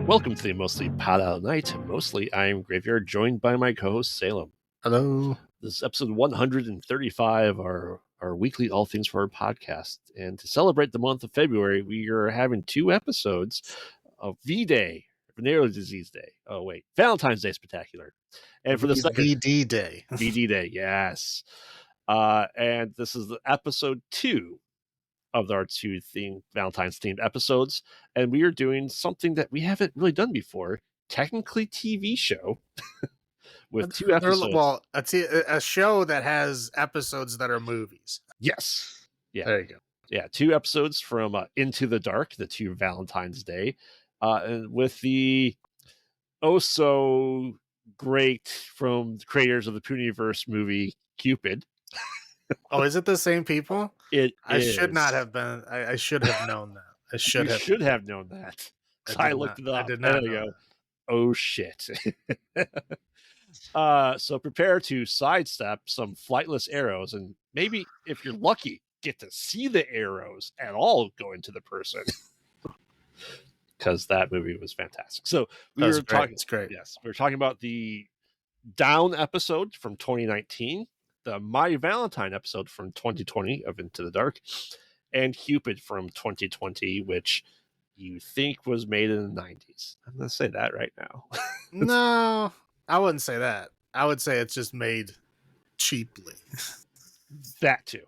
Welcome to the Mostly Pot Out Night. Mostly, I am Graveyard, joined by my co-host Salem. Hello. This is episode 135, our weekly All Things Horror podcast. And to celebrate the month of February, we are having two episodes of V-Day, Venereal Disease Day. Oh, wait, Valentine's Day Spectacular. And for the second... VD Day. VD Day, yes. And this is the episode 2 of our two Valentine's themed episodes, and we are doing something that we haven't really done before, technically TV show with 2 episodes. Well, a show that has episodes that are movies. Yes. Yeah. There you go. Yeah, 2 episodes from Into the Dark, the 2 Valentine's Day, and with the so great from the creators of the Pooniverse movie Cupid. Oh, is it the same people? I is. should not have been. I should have known that. I should have known that. I looked it up. I did not know go. Oh shit. So prepare to sidestep some flightless arrows, and maybe if you're lucky, get to see the arrows at all go into the person. Because that movie was fantastic. So we were talking. It's great. Yes, we were talking about the Down episode from 2019. The My Valentine episode from 2020 of Into the Dark, and Cupid from 2020, which you think was made in the 90s. I'm going to say that right now. No, I wouldn't say that. I would say it's just made cheaply. That too.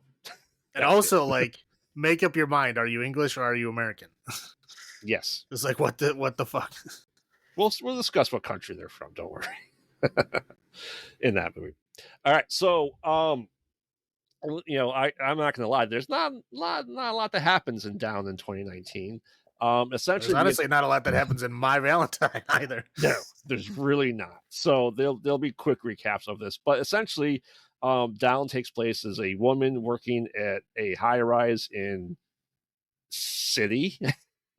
And also, like, make up your mind. Are you English or are you American? Yes. It's like, what the fuck? We'll discuss what country they're from. Don't worry. In that movie. All right, so I'm not going to lie. There's not a lot that happens in Down in 2019. Essentially, there's honestly not a lot that happens in My Valentine either. No, there's really not. So there'll be quick recaps of this, but essentially, Down takes place as a woman working at a high rise in city,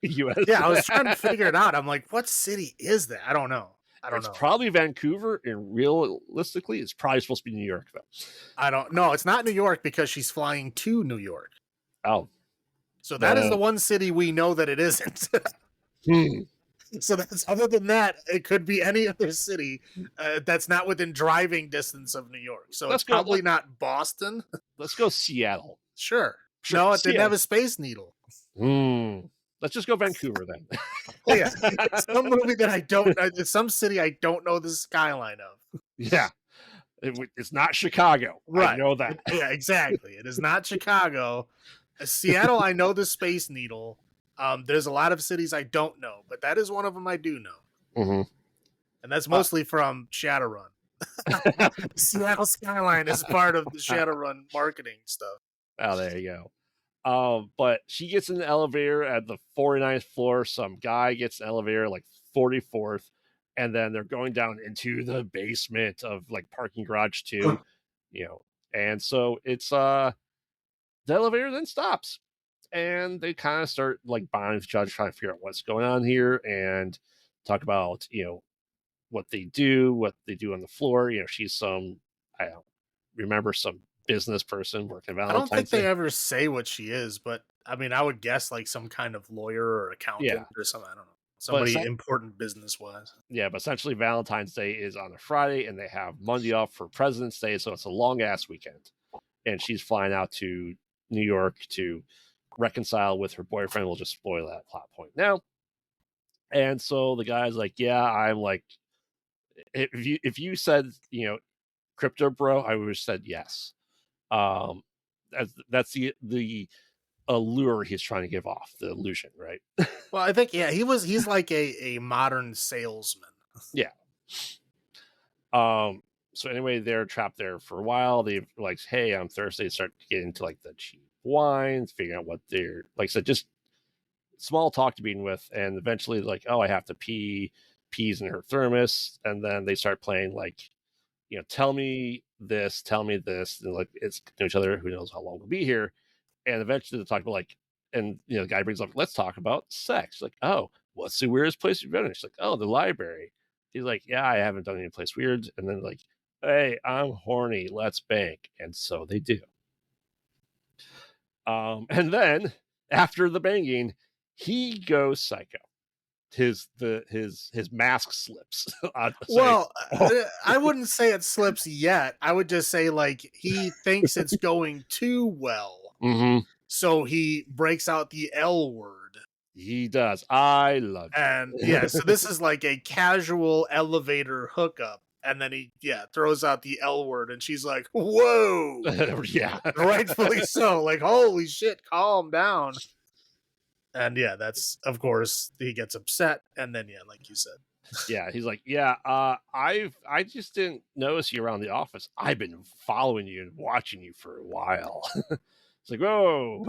U.S. Yeah, I was trying to figure it out. I'm like, what city is that? I don't know. It's probably Vancouver, and realistically, it's probably supposed to be New York, though. I don't know. It's not New York because she's flying to New York. Oh. So that is the one city we know that it isn't. So that's, other than that, it could be any other city that's not within driving distance of New York. So it's probably not Boston. Let's go Seattle. Sure. No, it didn't have a Space Needle. Let's just go Vancouver then. Yeah, it's some movie that I don't. It's some city I don't know the skyline of. Yeah, it's not Chicago. Right. I know that. Yeah, exactly. It is not Chicago. Seattle, I know the Space Needle. There's a lot of cities I don't know, but that is one of them I do know. Mm-hmm. And that's mostly from Shadowrun. Seattle skyline is part of the Shadowrun marketing stuff. Oh, there you go. But she gets in the elevator at the 49th floor. Some guy gets an elevator like 44th, and then they're going down into the basement of like parking garage too, And so it's the elevator then stops, and they kind of start like bonding with each other, trying to figure out what's going on here, and talk about what they do on the floor. She's some business person working Valentine's. I don't think they ever say what she is, but I mean, I would guess like some kind of lawyer or accountant or something. I don't know. Somebody important business-wise. Yeah, but essentially Valentine's Day is on a Friday, and they have Monday off for President's Day, so it's a long-ass weekend. And she's flying out to New York to reconcile with her boyfriend. We'll just spoil that plot point now. And so the guy's like, yeah, I'm like, if you said, crypto bro, I would have said yes. That's the allure he's trying to give off, the illusion, right? Well, I think he's like a modern salesman. Yeah. So anyway, they're trapped there for a while. They like, hey, on Thursday start to get into like the cheap wines, figuring out what they're like. So just small talk to begin with, and eventually like, oh, I have to pee. Pees in her thermos, and then they start playing like, tell me this, and like it's to each other. Who knows how long we'll be here? And eventually they talk about like, and the guy brings up, let's talk about sex. Like, oh, what's the weirdest place you've been in? She's like, oh, the library. He's like, yeah, I haven't done any place weird. And then like, hey, I'm horny. Let's bank. And so they do. And then after the banging, he goes psycho. his mask slips. Well, I wouldn't say it slips yet. I would just say like he thinks it's going too well, so he breaks out the L word. He does. I love you. And yeah, so this is like a casual elevator hookup. And then he throws out the L word, and she's like, "Whoa!" Yeah, rightfully so. Like, holy shit, calm down. And yeah, that's of course he gets upset, and then like you said, yeah, he's like, yeah, I just didn't notice you around the office. I've been following you and watching you for a while. It's like, whoa.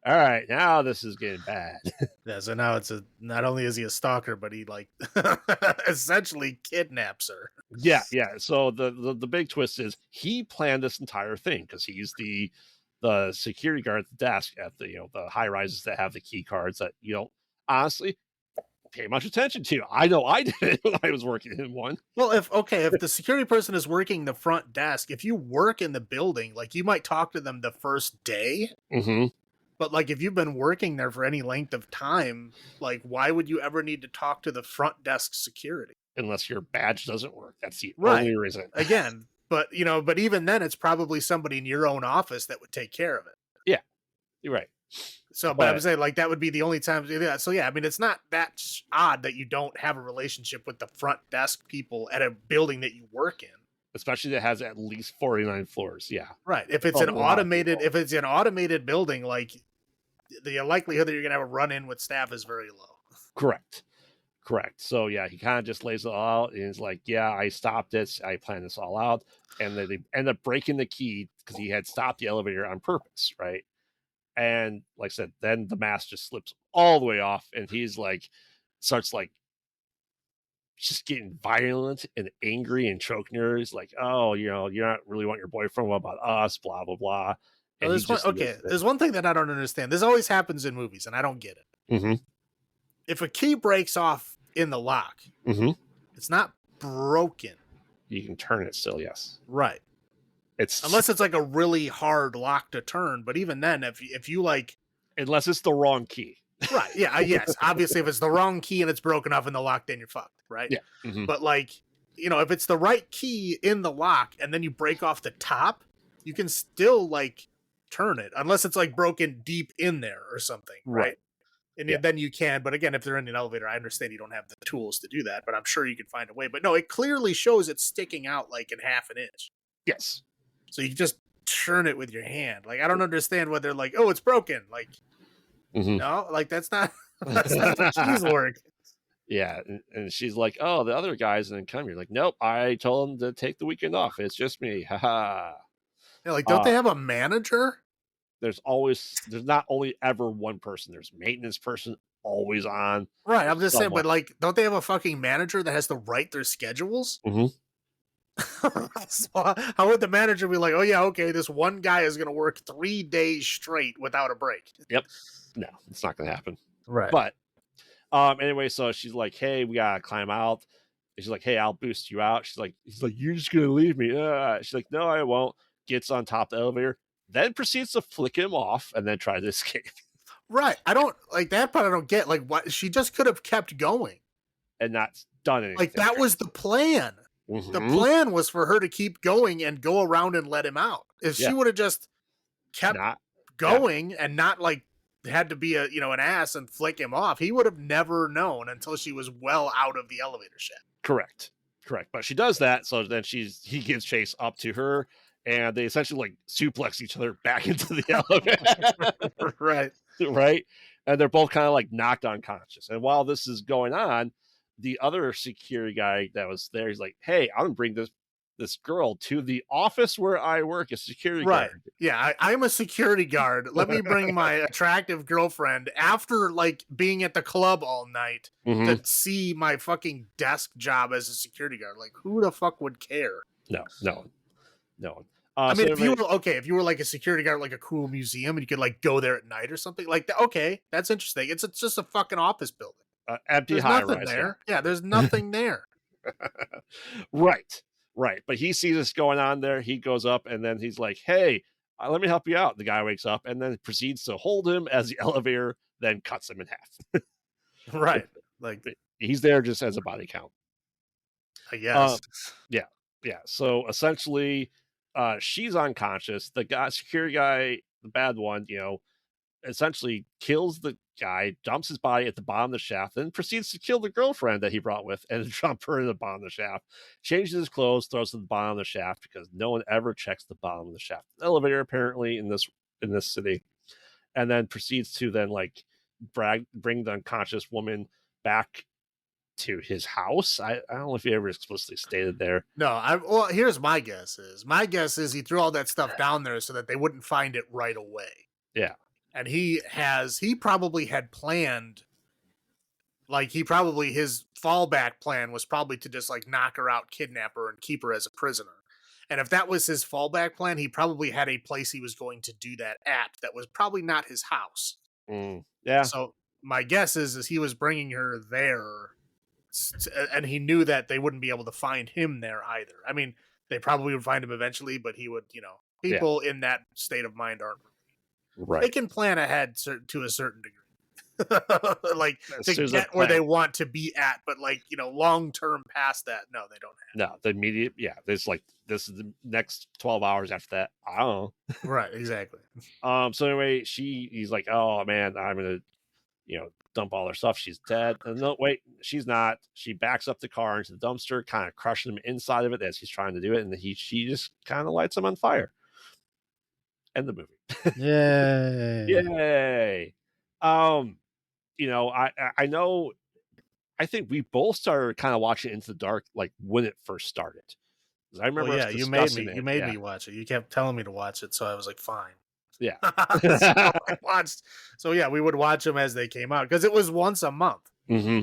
All right, now this is getting bad. Yeah, so now it's not only is he a stalker, but he like essentially kidnaps her. Yeah. So the big twist is he planned this entire thing because he's the security guard at the desk at the the high rises that have the key cards that you don't honestly pay much attention to. I know I did when I was working in one. Well, if the security person is working the front desk, if you work in the building, like you might talk to them the first day. But like if you've been working there for any length of time, like why would you ever need to talk to the front desk security? Unless your badge doesn't work. That's the only reason. Again, but but even then it's probably somebody in your own office that would take care of it. Yeah. You're right. So but I'm saying like that would be the only time. So yeah, I mean it's not that odd that you don't have a relationship with the front desk people at a building that you work in. Especially that has at least 49 floors. Yeah. Right. If it's an automated building, like the likelihood that you're gonna have a run in with staff is very low. Correct. So yeah, he kind of just lays it all out and is like, yeah, I stopped this. I planned this all out. And then they end up breaking the key because he had stopped the elevator on purpose, right? And like I said, then the mask just slips all the way off and he's like starts like just getting violent and angry and choking her. He's like, oh, you're not really want your boyfriend. What about us? Blah, blah, blah. And there's one thing that I don't understand. This always happens in movies, and I don't get it. If a key breaks off in the lock, it's not broken. You can turn it still, yes. Right. Unless it's like a really hard lock to turn, but even then, if you like... Unless it's the wrong key. Right, yeah, yes. Obviously, if it's the wrong key and it's broken off in the lock, then you're fucked, right? Yeah. But like, if it's the right key in the lock and then you break off the top, you can still like turn it, unless it's like broken deep in there or something, right? And then you can, but again, if they're in an elevator, I understand you don't have the tools to do that, but I'm sure you can find a way. But no, it clearly shows it's sticking out like in half an inch. Yes. So you can just turn it with your hand. Like, I don't understand what they're like, oh, it's broken. Like, no, like that's not how keys work. Yeah, and she's like, oh, the other guys didn't come. You're like, nope, I told them to take the weekend off. It's just me. Haha. Yeah, like, don't they have a manager? There's not only ever one person. There's maintenance person always on. Right, I'm just saying, but like, don't they have a fucking manager that has to write their schedules? So how would the manager be like, oh yeah, okay, this one guy is going to work 3 days straight without a break? Yep. No, it's not going to happen. Right. But anyway, so she's like, hey, we got to climb out. And she's like, hey, I'll boost you out. He's like, you're just going to leave me. She's like, no, I won't. Gets on top of the elevator, then proceeds to flick him off and then try to escape. Right. I don't like that part. I don't get like what she just could have kept going and not done anything. Like that was the plan. The plan was for her to keep going and go around and let him out. If she would have just kept going and not like had to be an ass and flick him off, he would have never known until she was well out of the elevator shaft. Correct. But she does that, so then he gives chase up to her, and they essentially like suplex each other back into the elevator. Right. And they're both kind of like knocked unconscious. And while this is going on, the other security guy that was there, he's like, hey, I'm gonna bring this girl to the office where I work as security guard. Yeah, I'm a security guard. Let me bring my attractive girlfriend after like being at the club all night to see my fucking desk job as a security guard. Like, who the fuck would care? No. I mean, if you were like a security guard, like a cool museum, and you could like go there at night or something like that. Okay, that's interesting. It's just a fucking office building. Empty high rise there. Yeah, there's nothing there. Right. But he sees this going on there. He goes up and then he's like, hey, let me help you out. The guy wakes up and then proceeds to hold him as the elevator then cuts him in half. Right. Like, he's there just as a body count. I guess. Yeah, yeah. So essentially, she's unconscious. The guy, security guy, the bad one, essentially kills the guy, dumps his body at the bottom of the shaft, then proceeds to kill the girlfriend that he brought with and dump her in the bottom of the shaft. Changes his clothes, throws to the bottom of the shaft because no one ever checks the bottom of the shaft. Elevator apparently in this city, and then proceeds to then like bring the unconscious woman back to his house. I don't know if he ever explicitly stated there. No, well, here's my guess is he threw all that stuff down there so that they wouldn't find it right away. Yeah. And he probably had planned, like, his fallback plan was probably to just like knock her out, kidnap her, and keep her as a prisoner. And if that was his fallback plan, he probably had a place he was going to do that at that was probably not his house. Yeah. So my guess is he was bringing her there, and he knew that they wouldn't be able to find him there either. I mean, they probably would find him eventually, but he would, people in that state of mind aren't right. They can plan ahead to a certain degree. Like to get where they want to be at, but like, long term past that, no, they don't have. No, the immediate, this is the next 12 hours after that. I don't know. Right, exactly. So anyway, he's like, oh man, I'm gonna, dump all her stuff. She's dead. And no, wait, she's not. She backs up the car into the dumpster, kind of crushing him inside of it as he's trying to do it, and she just kind of lights him on fire. End the movie. Yay! Yay! I know. I think we both started kind of watching Into the Dark like when it first started. I remember, you made me watch it. You kept telling me to watch it, so I was like, fine. Yeah. So I watched. So yeah, we would watch them as they came out because it was once a month. Mm-hmm.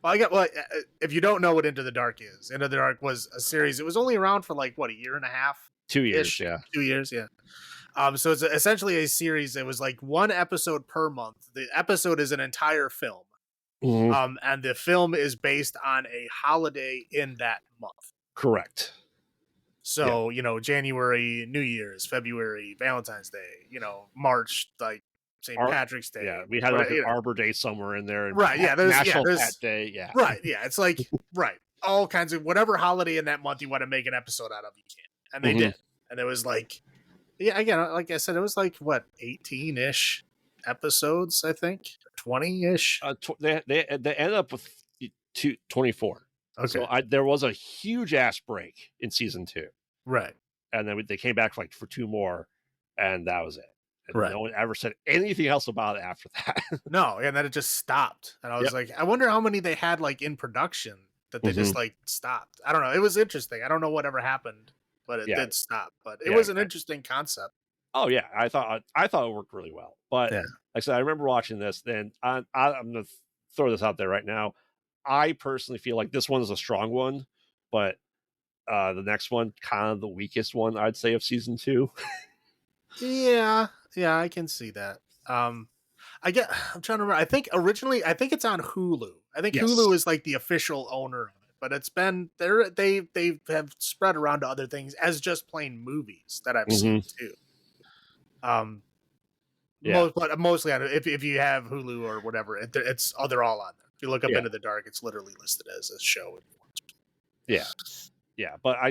Well, if you don't know what Into the Dark is, Into the Dark was a series. It was only around for like a year and a half, 2 years, yeah, 2 years, yeah. So it's essentially a series. It was like one episode per month. The episode is an entire film. Mm-hmm. And the film is based on a holiday in that month. Correct. So, January, New Year's, February, Valentine's Day, March, like St. Patrick's Day. Yeah, we had like an Arbor Day somewhere in there. Right, yeah. There's National Pet Day, yeah. Right, yeah. It's like, right. All kinds of whatever holiday in that month you want to make an episode out of, you can. And they did. And it was like, yeah, again, like I said, it was like, 18-ish episodes, I think? 20-ish? They ended up with 24. Okay. So there was a huge ass break in season 2. Right. And then they came back for 2 more, and that was it. And right. No one ever said anything else about it after that. No, and then it just stopped. And I was like, I wonder how many they had in production that they just stopped. I don't know. It was interesting. I don't know what ever happened, but it did stop. But it was an interesting concept. Oh yeah, I thought it worked really well. But like I said, I remember watching this. Then I'm going to throw this out there right now. I personally feel like this one is a strong one, but the next one kind of the weakest one, I'd say, of season 2. Yeah, I can see that. I'm trying to remember. I think it's on Hulu. I think Hulu is like the official owner of it, but it's been they have spread around to other things as just plain movies that I've seen too. But mostly on if you have Hulu or whatever, they're all on there. If you look up Into the Dark, it's literally listed as a show. Yeah, but I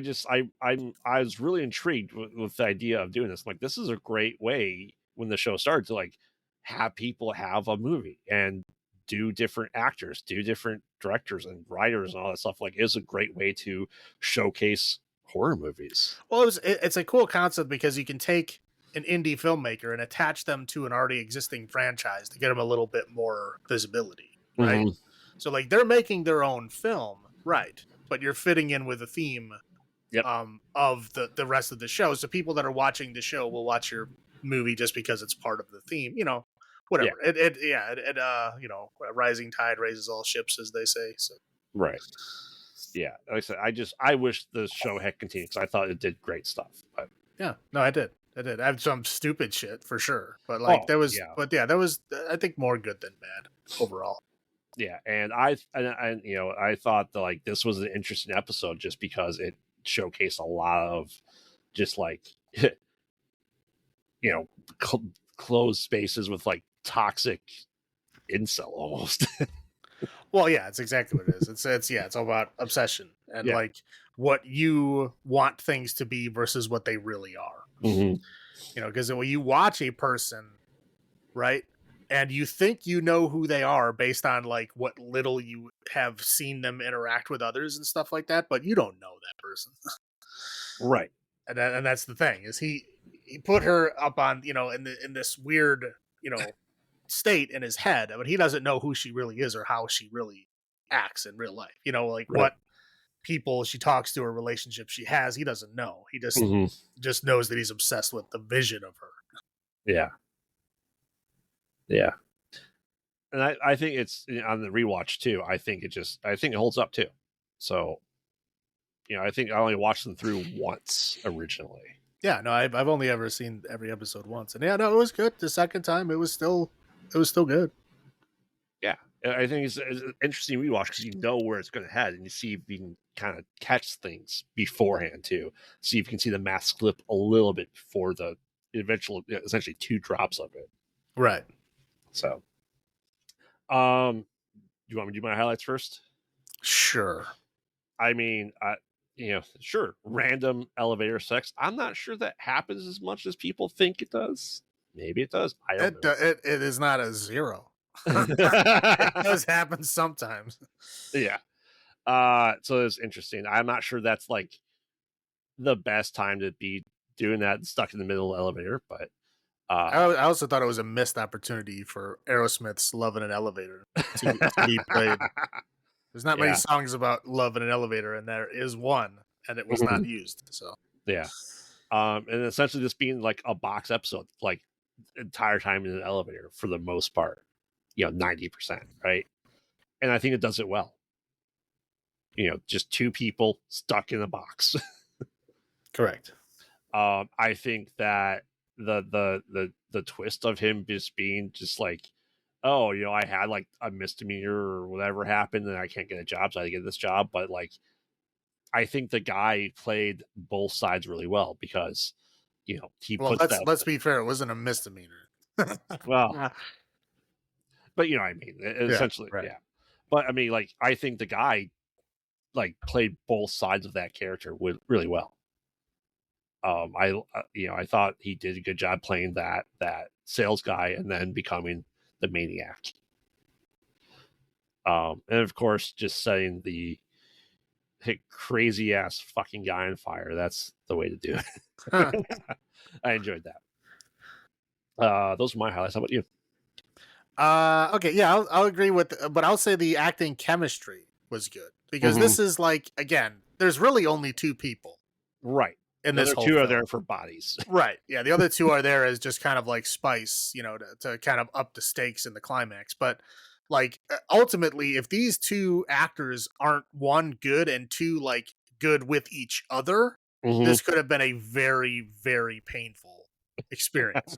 was really intrigued with the idea of doing this. Like, this is a great way when the show started to have people have a movie and do different actors, do different directors and writers and all that stuff. Like, it's a great way to showcase horror movies. Well, it's a cool concept because you can take an indie filmmaker and attach them to an already existing franchise to get them a little bit more visibility, right? So they're making their own film, right? But you're fitting in with a theme of the rest of the show. So people that are watching the show will watch your movie just because it's part of the theme, whatever. A rising tide raises all ships, as they say. So. Right. Yeah. Like I said, I wish the show had continued because I thought it did great stuff. But yeah, no, I did. I had some stupid shit for sure, but there was I think more good than bad overall. Yeah, and I thought that this was an interesting episode just because it showcased a lot of just closed spaces with toxic incel almost. Well, yeah, it's exactly what it is. It's all about obsession and Yeah. like what you want things to be versus what they really are. Mm-hmm. You know, because when you watch a person, right, and you think you know who they are based on like what little you have seen them interact with others and stuff like that, but you don't know that person. Right. And that's the thing is he put her up on in this weird state in his head, but he doesn't know who she really is or how she really acts in real life. Like Right. what people she talks to or relationship she has. He doesn't know. He Mm-hmm. just knows that he's obsessed with the vision of her. Yeah. Yeah. And I think it's on the rewatch too. I think it holds up too. So, I think I only watched them through once originally. Yeah, no, I've only ever seen every episode once, and yeah, no, it was good. The second time, it was still good. Yeah, I think it's an interesting rewatch because you know where it's going to head, and you see if you can kind of catch things beforehand too. See if you can see the mask slip a little bit before the eventual, essentially 2 drops of it. Right. So, you want me to do my highlights first? Sure. I mean, sure, random elevator sex. I'm not sure that happens as much as people think it does. Maybe it does. I don't know. It is not a zero. It does happen sometimes. Yeah. So it's interesting. I'm not sure that's like the best time to be doing that stuck in the middle of the elevator, but I also thought it was a missed opportunity for Aerosmith's "Love in an Elevator" to be played. There's not many yeah. songs about love in an elevator, and there is one, and it was not used. So Yeah. And essentially this being like a box episode, like entire time in an elevator for the most part, 90%, right? And I think it does it well. Just 2 people stuck in a box. correct. I think that the twist of him just being just like, oh, I had like a misdemeanor or whatever happened and I can't get a job, so I had to get this job. But like, I think the guy played both sides really well because, he Well, puts that. let's be fair. It wasn't a misdemeanor. Well, but you know what I mean. Yeah. Essentially, Right. yeah. But I mean, like, I think the guy like played both sides of that character really well. I thought he did a good job playing that sales guy and then becoming the maniac. And of course, just setting the crazy ass fucking guy on fire. That's the way to do it. I enjoyed that. Those are my highlights. How about you? Okay, yeah, I'll agree with, but I'll say the acting chemistry was good because this is like, again, there's really only 2 people, right? In the this other whole 2 film. are there for bodies, right? Yeah, the other 2 are there as just kind of like spice, to kind of up the stakes in the climax. But like ultimately, if these 2 actors aren't, 1, good, and 2, like good with each other, this could have been a very, very painful experience.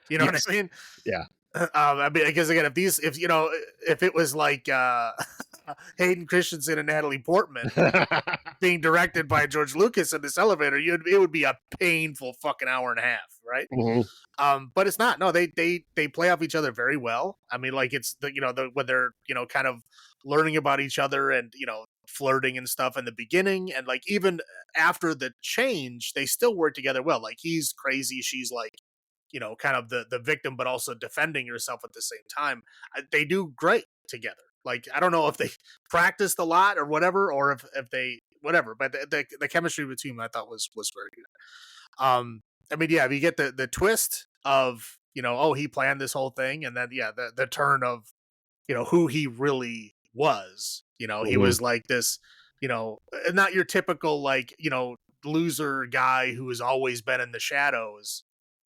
You know yes. what I mean? Yeah. I mean, because again, if it was like Hayden Christensen and Natalie Portman being directed by George Lucas in this elevator, it would be a painful fucking hour and a half, right? But it's not. No, they play off each other very well. I mean, like it's when they're kind of learning about each other and flirting and stuff in the beginning, and like even after the change, they still work together well. Like he's crazy, she's like kind of the victim, but also defending herself at the same time. They do great together. Like, I don't know if they practiced a lot or whatever, or if they, whatever, but the chemistry between them I thought was very good. I mean, yeah, if you get the twist of, oh, he planned this whole thing. And then, yeah, the turn of, who he really was, he was like this, not your typical, like, loser guy who has always been in the shadows,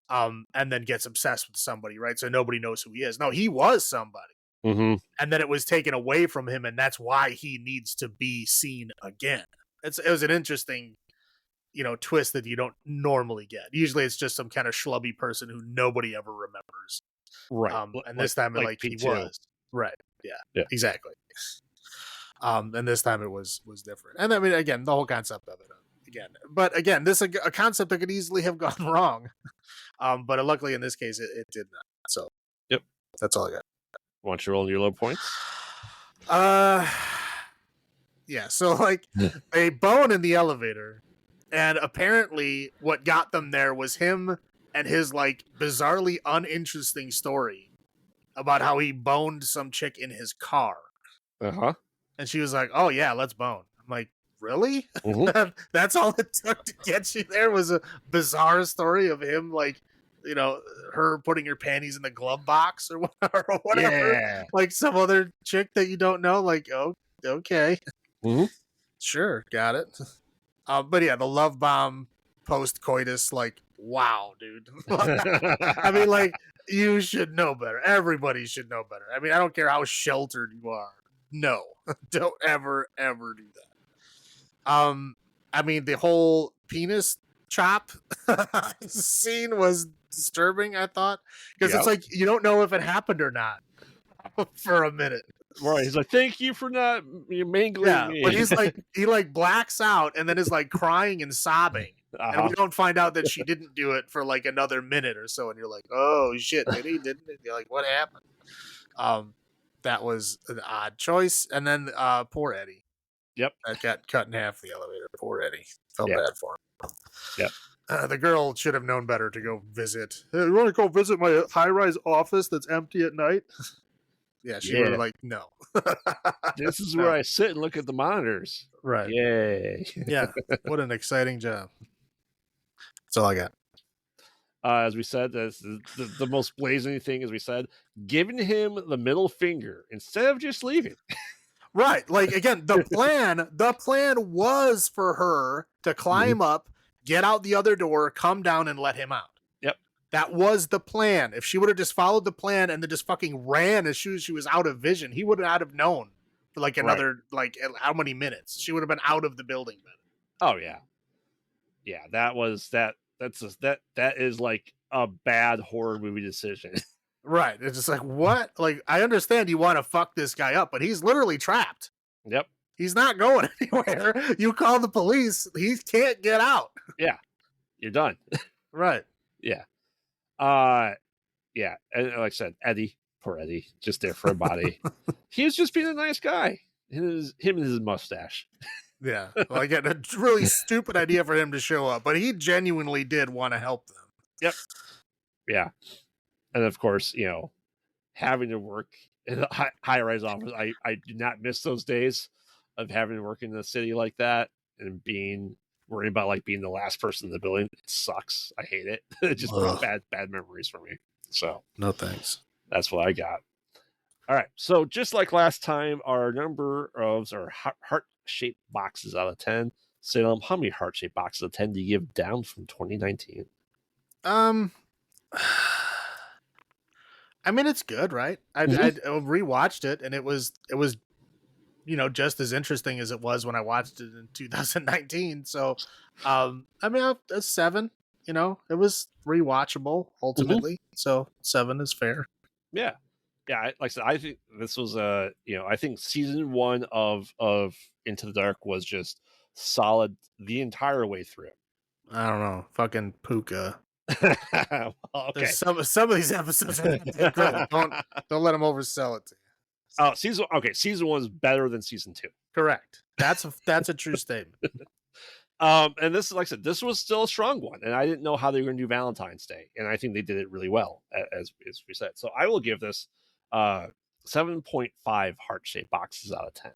and then gets obsessed with somebody, right? So nobody knows who he is. No, he was somebody. And then it was taken away from him, and that's why he needs to be seen again. It was an interesting, twist that you don't normally get. Usually it's just some kind of schlubby person who nobody ever remembers. Right. And this time, like he was. Right. Yeah. Exactly. And this time it was different. And I mean, again, the whole concept of it. But again, this a concept that could easily have gone wrong. But luckily in this case, it did not. So, yep, that's all I got. Want you to roll your low points? Yeah, so like a bone in the elevator, and apparently what got them there was him and his like bizarrely uninteresting story about how he boned some chick in his car. Uh-huh. And she was like, "Oh yeah, let's bone." I'm like, "Really?" Mm-hmm. That's all it took to get you there was a bizarre story of him like, you know, her putting her panties in the glove box or whatever. Yeah. Like some other chick that you don't know. Like, oh, okay, Mm-hmm. sure, got it. But yeah, the love bomb post coitus, like, wow, dude. I mean, like, you should know better. Everybody should know better. I mean, I don't care how sheltered you are. No, don't ever do that. I mean, the whole penis chop scene was disturbing, I thought, because it's Yep. like you don't know if it happened or not for a minute. Right. He's like, thank you for not mangling Yeah, me. but he's like he like blacks out and then is like crying and sobbing. And we Uh-huh. don't find out that she didn't do it for like another minute or so, and you're like, "Oh shit, did he? Didn't he?" You're like, "What happened?" That was an odd choice. And then poor Eddie. Yep. That got cut in half the elevator. Poor Eddie. Felt Yep. bad for him. Yep. The girl should have known better to go visit. Hey, you want to go visit my high-rise office that's empty at night? Yeah, she would have like, no. This is No. where I sit and look at the monitors. Right. Yay. Yeah. What an exciting job. That's all I got. As we said, that's the most blazing thing, as we said, giving him the middle finger instead of just leaving. Right. Like, again, the plan was for her to climb up, get out the other door, come down, and let him out. Yep. That was the plan. If she would have just followed the plan and then just fucking ran as soon as she was out of vision, he would not have known for like another, like, how many minutes? She would have been out of the building. Oh, yeah. Yeah, that was that. That is like a bad horror movie decision. Right. It's just like, what? Like, I understand you want to fuck this guy up, but he's literally trapped. Yep. He's not going anywhere. You call the police, he can't get out. Yeah. You're done. Right. Yeah. Yeah. And like I said, Eddie, poor Eddie, just there for a body. He was just being a nice guy. Him and his mustache. Yeah. Well, I get a really stupid idea for him to show up, but he genuinely did want to help them. Yep. Yeah. And of course, you know, having to work in a high-rise office, I do not miss those days of having to work in a city like that and being worried about like being the last person in the building. It sucks. I hate it. It just brings bad memories for me. So no thanks. That's what I got. All right. So just like last time, our number of our heart-shaped boxes out of 10. Salem, how many heart-shaped boxes out of 10 do you give down from 2019? I mean, it's good, right? I rewatched it, and it was, you know, just as interesting as it was when I watched it in 2019. So, I mean, a 7. You know, it was rewatchable ultimately. So 7 is fair. Yeah, yeah. Like I said, I think this was you know, I think season 1 of Into the Dark was just solid the entire way through. I don't know, fucking Puka. Well, okay. Some of these episodes are good. Don't let them oversell it to you. Oh, season 1 is better than season 2. Correct. That's a true statement. And this, like I said, this was still a strong one, and I didn't know how they were going to do Valentine's Day, and I think they did it really well, as we said. So I will give this 7.5 heart-shaped boxes out of 10.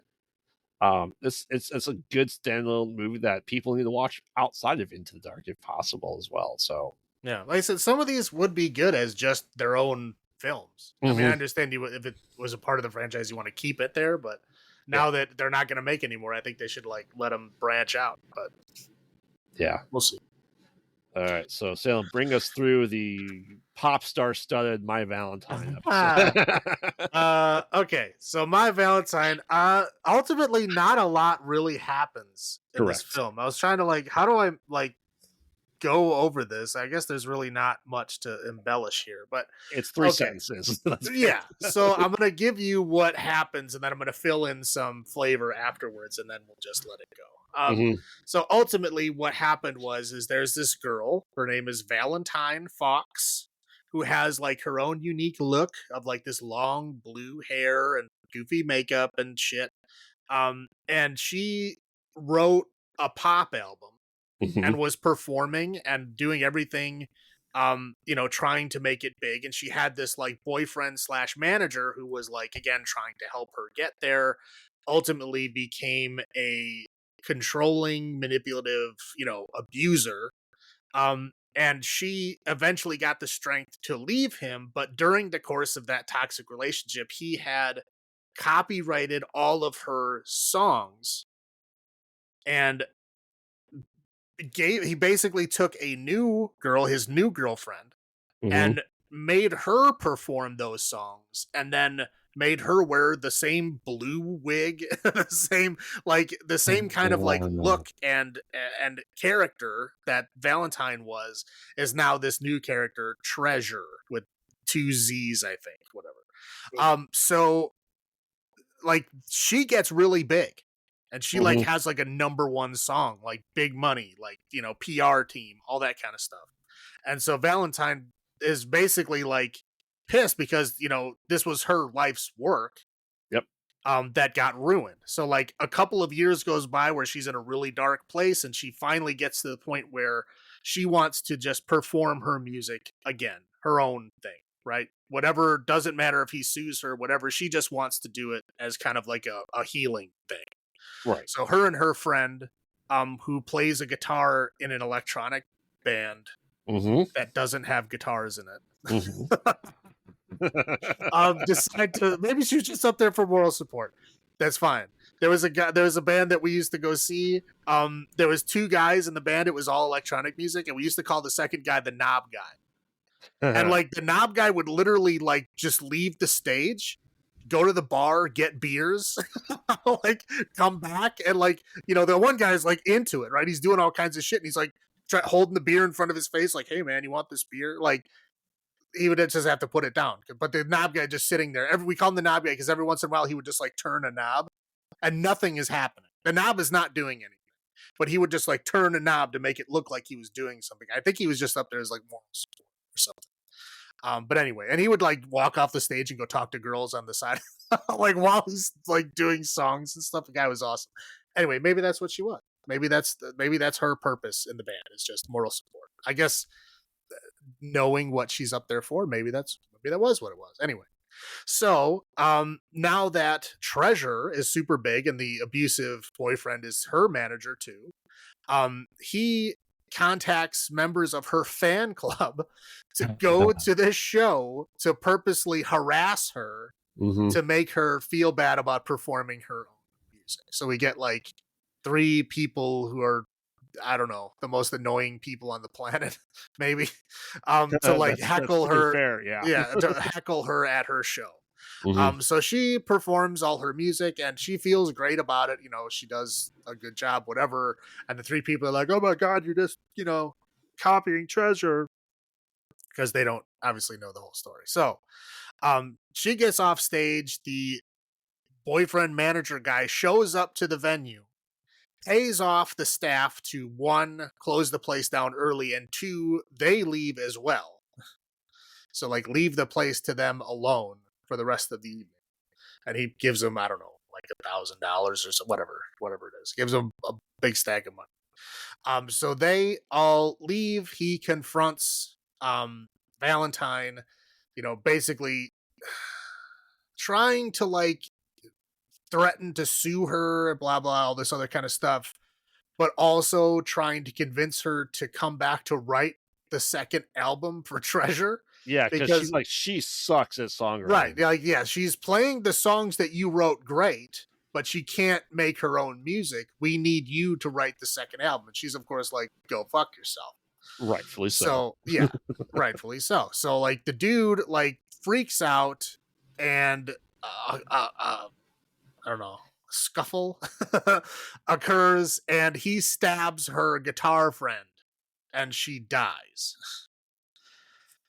It's a good standalone movie that people need to watch outside of Into the Dark if possible as well. So yeah, like I said, some of these would be good as just their own films. I mean, I understand if it was a part of the franchise, you want to keep it there, but now that they're not going to make anymore, I think they should like let them branch out. But yeah, we'll see. All right, so Salem, bring us through the pop star studded My Valentine episode. Okay, so My Valentine, ultimately not a lot really happens in this film. I was trying to like, how do I like go over this? I guess there's really not much to embellish here, but it's 3 sentences. Yeah, so I'm gonna give you what happens, and then I'm gonna fill in some flavor afterwards, and then we'll just let it go. So ultimately what happened is there's this girl, her name is Valentine Fox, who has like her own unique look of like this long blue hair and goofy makeup and shit. And she wrote a pop album and was performing and doing everything, trying to make it big. And she had this like boyfriend slash manager who was like, again, trying to help her get there, ultimately became a controlling, manipulative, abuser. And she eventually got the strength to leave him. But during the course of that toxic relationship, he had copyrighted all of her songs and he basically took his new girlfriend, and made her perform those songs, and then made her wear the same blue wig, the same kind of like look and character that Valentine is now this new character, Treasure, with two Z's, I think, whatever. So like she gets really big, and she like has like a number one song, like big money, like, PR team, all that kind of stuff. And so Valentine is basically like pissed because, this was her life's work. Yep. That got ruined. So like a couple of years goes by where she's in a really dark place, and she finally gets to the point where she wants to just perform her music again, her own thing, right? Whatever, doesn't matter if he sues her, whatever, she just wants to do it as kind of like a healing thing. Right. So her and her friend, who plays a guitar in an electronic band that doesn't have guitars in it, decide to, maybe she was just up there for moral support. That's fine. There was a band that we used to go see. There was two guys in the band. It was all electronic music, and we used to call the second guy the knob guy. And like the knob guy would literally like just leave the stage, go to the bar, get beers, like come back, and like, the one guy's like into it, right? He's doing all kinds of shit, and he's like holding the beer in front of his face, like, "Hey man, you want this beer?" Like he would just have to put it down. But the knob guy just sitting there. We call him the knob guy because every once in a while he would just like turn a knob, and nothing is happening. The knob is not doing anything, but he would just like turn a knob to make it look like he was doing something. I think he was just up there as like moral support or something. But anyway, and he would like walk off the stage and go talk to girls on the side, like while he's like doing songs and stuff. The guy was awesome. Anyway, maybe that's what she was. Maybe that's her purpose in the band, is just moral support. I guess knowing what she's up there for, maybe that was what it was. Anyway, so now that Treasure is super big and the abusive boyfriend is her manager too, he contacts members of her fan club to go to this show to purposely harass her, to make her feel bad about performing her own music. So we get like 3 people who are, I don't know, the most annoying people on the planet, maybe, to like heckle her. Fair, yeah. To heckle her at her show. So she performs all her music, and she feels great about it. She does a good job, whatever. And the 3 people are like, "Oh my God, you're just, copying Treasure," because they don't obviously know the whole story. So she gets off stage. The boyfriend manager guy shows up to the venue, pays off the staff to 1, close the place down early, and 2, they leave as well. So like leave the place to them alone for the rest of the evening. And he gives them, I don't know, like $1,000 or so, whatever it is. Gives them a big stack of money. So they all leave. He confronts Valentine, basically trying to like threaten to sue her, blah blah, all this other kind of stuff, but also trying to convince her to come back to write the second album for Treasure. Yeah, because she sucks at songwriting. Right. Like, yeah, she's playing the songs that you wrote great, but she can't make her own music. We need you to write the second album. And she's, of course, like, go fuck yourself. Rightfully so. So, yeah, rightfully so. So, like, the dude, like, freaks out, and, I don't know, scuffle occurs, and he stabs her guitar friend, and she dies.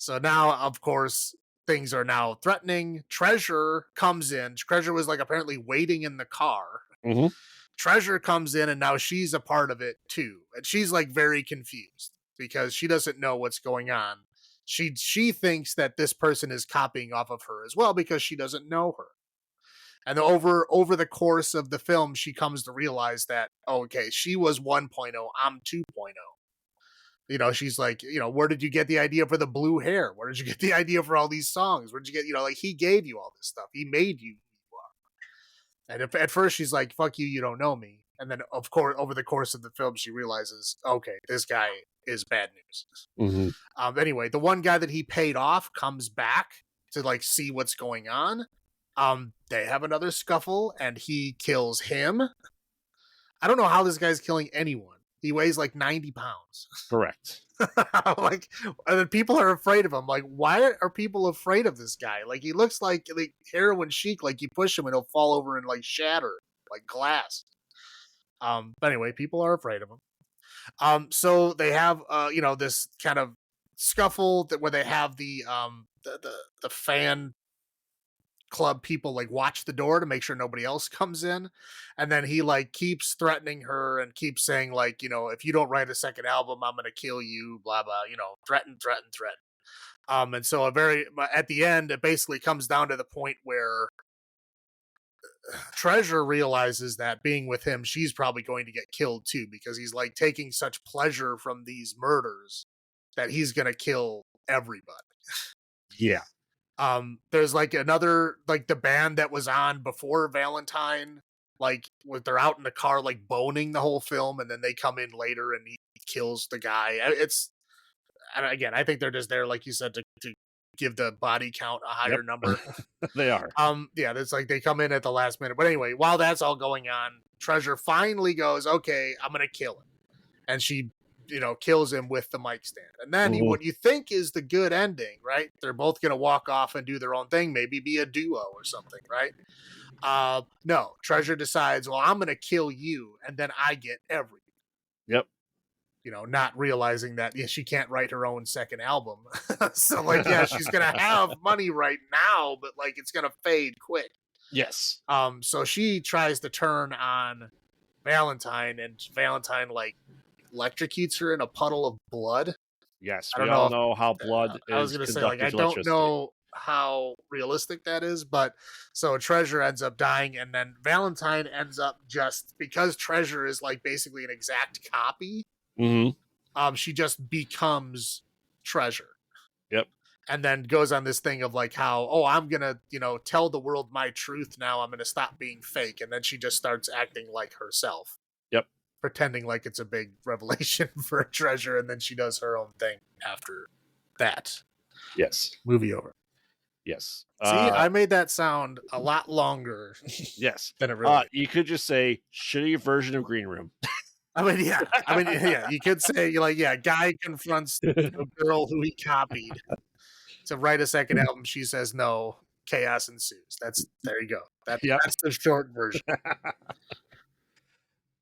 So now, of course, things are now threatening. Treasure comes in. Treasure was like apparently waiting in the car. Treasure comes in, and now she's a part of it too. And she's like very confused because she doesn't know what's going on. She thinks that this person is copying off of her as well because she doesn't know her. And over the course of the film, she comes to realize that, oh, okay, she was 1.0, I'm 2.0. She's like, where did you get the idea for the blue hair? Where did you get the idea for all these songs? Where did you get, like, he gave you all this stuff. He made you who you are. And at first she's like, fuck you, you don't know me. And then, of course, over the course of the film, she realizes, okay, this guy is bad news. Mm-hmm. Anyway, the one guy that he paid off comes back to, like, see what's going on. They have another scuffle, and he kills him. I don't know how this guy's killing anyone. He weighs like 90 pounds. Correct. Like, and people are afraid of him. Like, why are people afraid of this guy? Like, he looks like heroin chic. Like, you push him and he'll fall over and like shatter like glass. But anyway, people are afraid of him. So they have this kind of scuffle where they have the fan club people like watch the door to make sure nobody else comes in, and then he like keeps threatening her and keeps saying like, if you don't write a second album, I'm gonna kill you, blah blah, threaten. And so at the end, it basically comes down to the point where Treasure realizes that being with him, she's probably going to get killed too, because he's like taking such pleasure from these murders that he's gonna kill everybody. Yeah. There's like another, like the band that was on before Valentine, like they're out in the car like boning the whole film, and then they come in later and he kills the guy. And again, I think they're just there, like you said, to give the body count a higher number. They are. Yeah, it's like they come in at the last minute. But anyway, while that's all going on, Treasure finally goes, okay, I'm gonna kill him, and she kills him with the mic stand. And then what you think is the good ending, right? They're both going to walk off and do their own thing, maybe be a duo or something, right? No, Treasure decides, well, I'm going to kill you, and then I get everything. Yep. Not realizing that, she can't write her own second album. So, like, yeah, she's going to have money right now, but, like, it's going to fade quick. Yes. So she tries to turn on Valentine, and Valentine, like, electrocutes her in a puddle of blood. Yes, we all know how blood is. I was going to say, like, I don't know how realistic that is, but so Treasure ends up dying, and then Valentine ends up, just because Treasure is like basically an exact copy, she just becomes Treasure. Yep. And then goes on this thing of like how, oh, I'm going to, tell the world my truth now. I'm going to stop being fake. And then she just starts acting like herself. Yep. Pretending like it's a big revelation for Treasure, and then she does her own thing after that. Yes. Movie over. Yes. See, I made that sound a lot longer. Yes. Than it really. You could just say shitty version of Green Room. Yeah. You could say, like, yeah, guy confronts a girl who he copied to write a second album. She says no. Chaos ensues. There you go. That's the short version.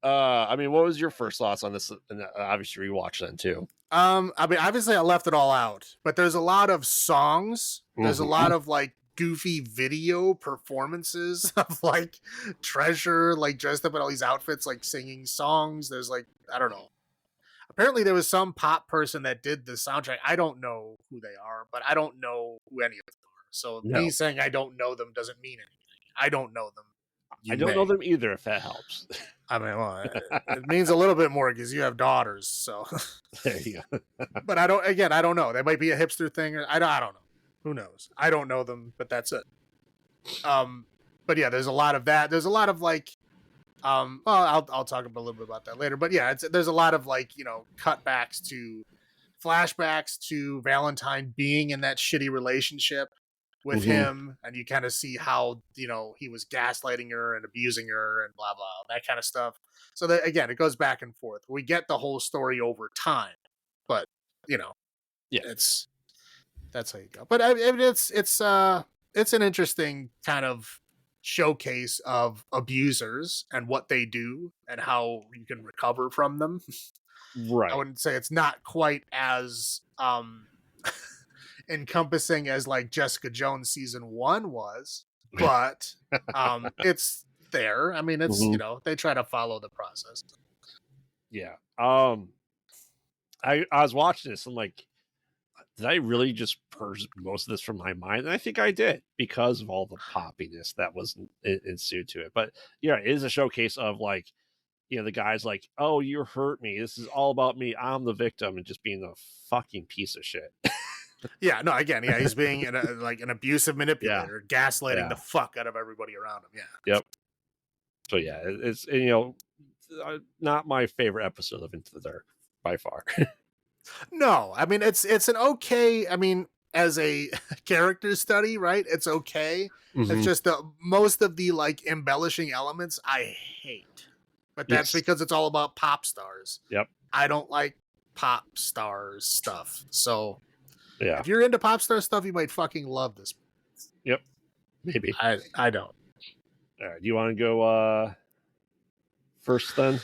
What was your first thoughts on this? And obviously rewatch then too. Obviously I left it all out, but there's a lot of songs. There's a lot of like goofy video performances of like Treasure, like dressed up in all these outfits, like singing songs. There's like, I don't know. Apparently there was some pop person that did the soundtrack. I don't know who they are, but I don't know who any of them are. So me saying I don't know them doesn't mean anything. I don't know them. I don't know them either, if that helps. Well, it means a little bit more because you have daughters. So there you go. But I don't know. That might be a hipster thing. Or I don't know. Who knows? I don't know them, but that's it. But yeah, there's a lot of that. There's a lot of like, I'll talk a little bit about that later. But yeah, there's a lot of like, cutbacks to flashbacks to Valentine being in that shitty relationship with him, and you kind of see how he was gaslighting her and abusing her and blah blah, that kind of stuff. So that, again, it goes back and forth. We get the whole story over time, but that's how you go. But it's an interesting kind of showcase of abusers and what they do and how you can recover from them. Right. I wouldn't say it's not quite as encompassing as like Jessica Jones season 1 was, but it's there. I mean, it's they try to follow the process. Yeah. I was watching this and like did I really just purge most of this from my mind? And I think I did because of all the poppiness that was ensued to it. But yeah, it is a showcase of like, the guy's like, "Oh, you hurt me. This is all about me. I'm the victim," and just being a fucking piece of shit. Yeah, no, again, yeah, he's being like an abusive Yeah, manipulator, gaslighting yeah, the fuck out of everybody around him. Yeah. yep. So yeah, it's not my favorite episode of Into the Dark by far. No, I mean it's an okay. I mean, as a character study, right? It's okay. It's Mm-hmm. just the most of the like embellishing elements I hate, but that's Yes. because it's all about pop stars. Yep. I don't like pop stars stuff. So Yeah. if you're into pop star stuff, you might fucking love this. Yep. Maybe. I don't. All right. Do you want to go first then?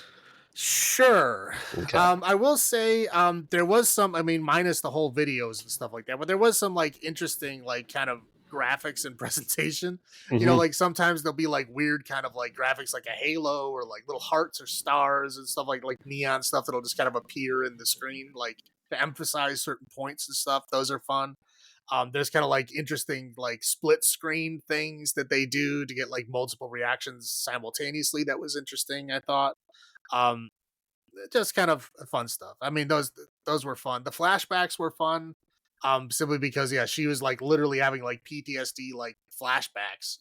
Sure. Okay. I will say, there was some, I mean, minus the whole videos and stuff like that, but there was some like interesting, like kind of graphics and presentation. Mm-hmm. Like sometimes there'll be like weird kind of like graphics, like a halo or like little hearts or stars and stuff like neon stuff that'll just kind of appear in the screen, like to emphasize certain points and stuff. Those are fun. There's kind of like interesting like split screen things that they do to get like multiple reactions simultaneously. That was interesting, I thought. Um, just kind of fun stuff. I mean, those were fun. The flashbacks were fun. Simply because yeah, she was like literally having like PTSD like flashbacks.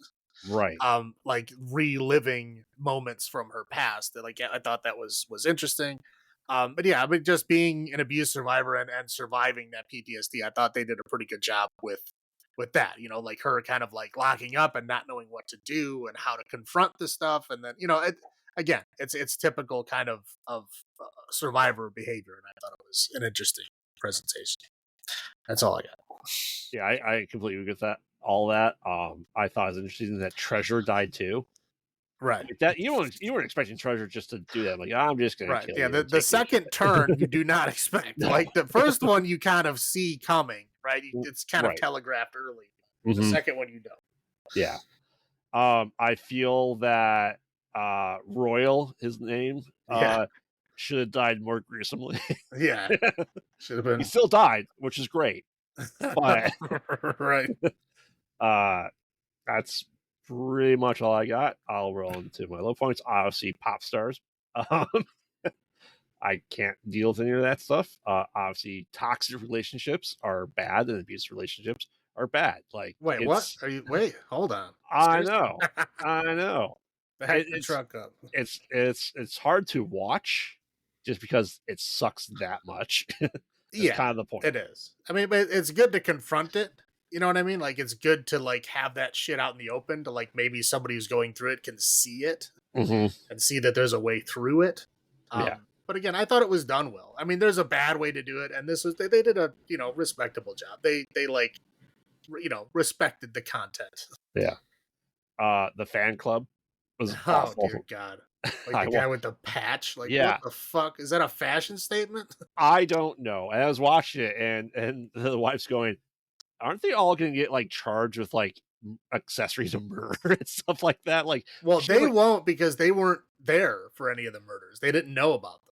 Right. Like reliving moments from her past. That like I thought that was interesting. But yeah, I mean, just being an abuse survivor and surviving that PTSD, I thought they did a pretty good job with that. Like her kind of like locking up and not knowing what to do and how to confront the stuff, and then again, it's typical kind of survivor behavior, and I thought it was an interesting presentation. That's all I got. Yeah, I completely agree with that. All that. I thought it was interesting that Treasure died too. Right. Like that you weren't expecting Treasure just to do that. Like, I'm just gonna Right. kill Yeah. you. The second turn you do not expect. No. Like the first one you kind of see coming, right? It's kind of Right. telegraphed early. Mm-hmm. The second one you don't. Yeah. I feel that Royal, his name, should have died more gruesomely. Yeah. Should have been. He still died, which is great. But right. That's pretty much all I got. I'll roll into my low points. Obviously, pop stars. I can't deal with any of that stuff. Obviously, toxic relationships are bad, and abusive relationships are bad. Like, wait, what? Are you? Wait, hold on. I know. Back the truck up. It's hard to watch, just because it sucks that much. Yeah, kind of the point. It is. I mean, but it's good to confront it. You know what I mean? Like, it's good to like have that shit out in the open to like maybe somebody who's going through it can see it and see that there's a way through it. Yeah. But again, I thought it was done well. I mean, there's a bad way to do it, and this was they did a respectable job. They like respected the content. Yeah. The fan club was awful. Oh dear God! Like the guy with the patch. Like, what the fuck is that? A fashion statement? I don't know. And I was watching it, and the wife's going, "Aren't they all going to get like charged with like accessories of murder and stuff like that?" Like, well, they won't, because they weren't there for any of the murders. They didn't know about them.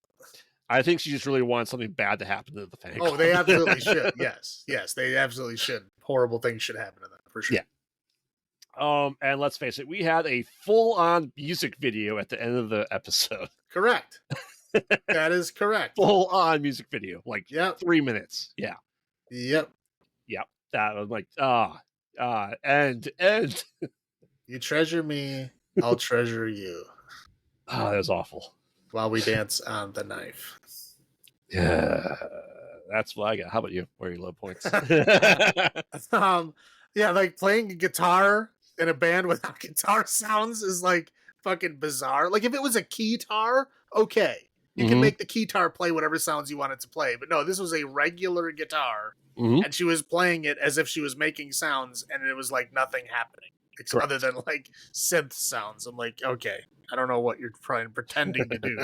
I think she just really wanted something bad to happen to the fan club. Oh, they absolutely should. Yes, they absolutely should. Horrible things should happen to them for sure. Yeah. And let's face it, we had a full-on music video at the end of the episode. Correct. That is correct. Full-on music video, like 3 minutes. Yeah. Yep. That was like, end. You treasure me, I'll treasure you. Oh, that was awful. While we dance on the knife. Yeah, that's what I got. How about you? Where are your low points? Yeah, like playing guitar in a band without guitar sounds is like fucking bizarre. Like if it was a keytar, okay, you can make the keytar play whatever sounds you want it to play. But no, this was a regular guitar, and she was playing it as if she was making sounds, and it was like nothing happening other than like synth sounds. I'm like, okay, I don't know what you're pretending to do.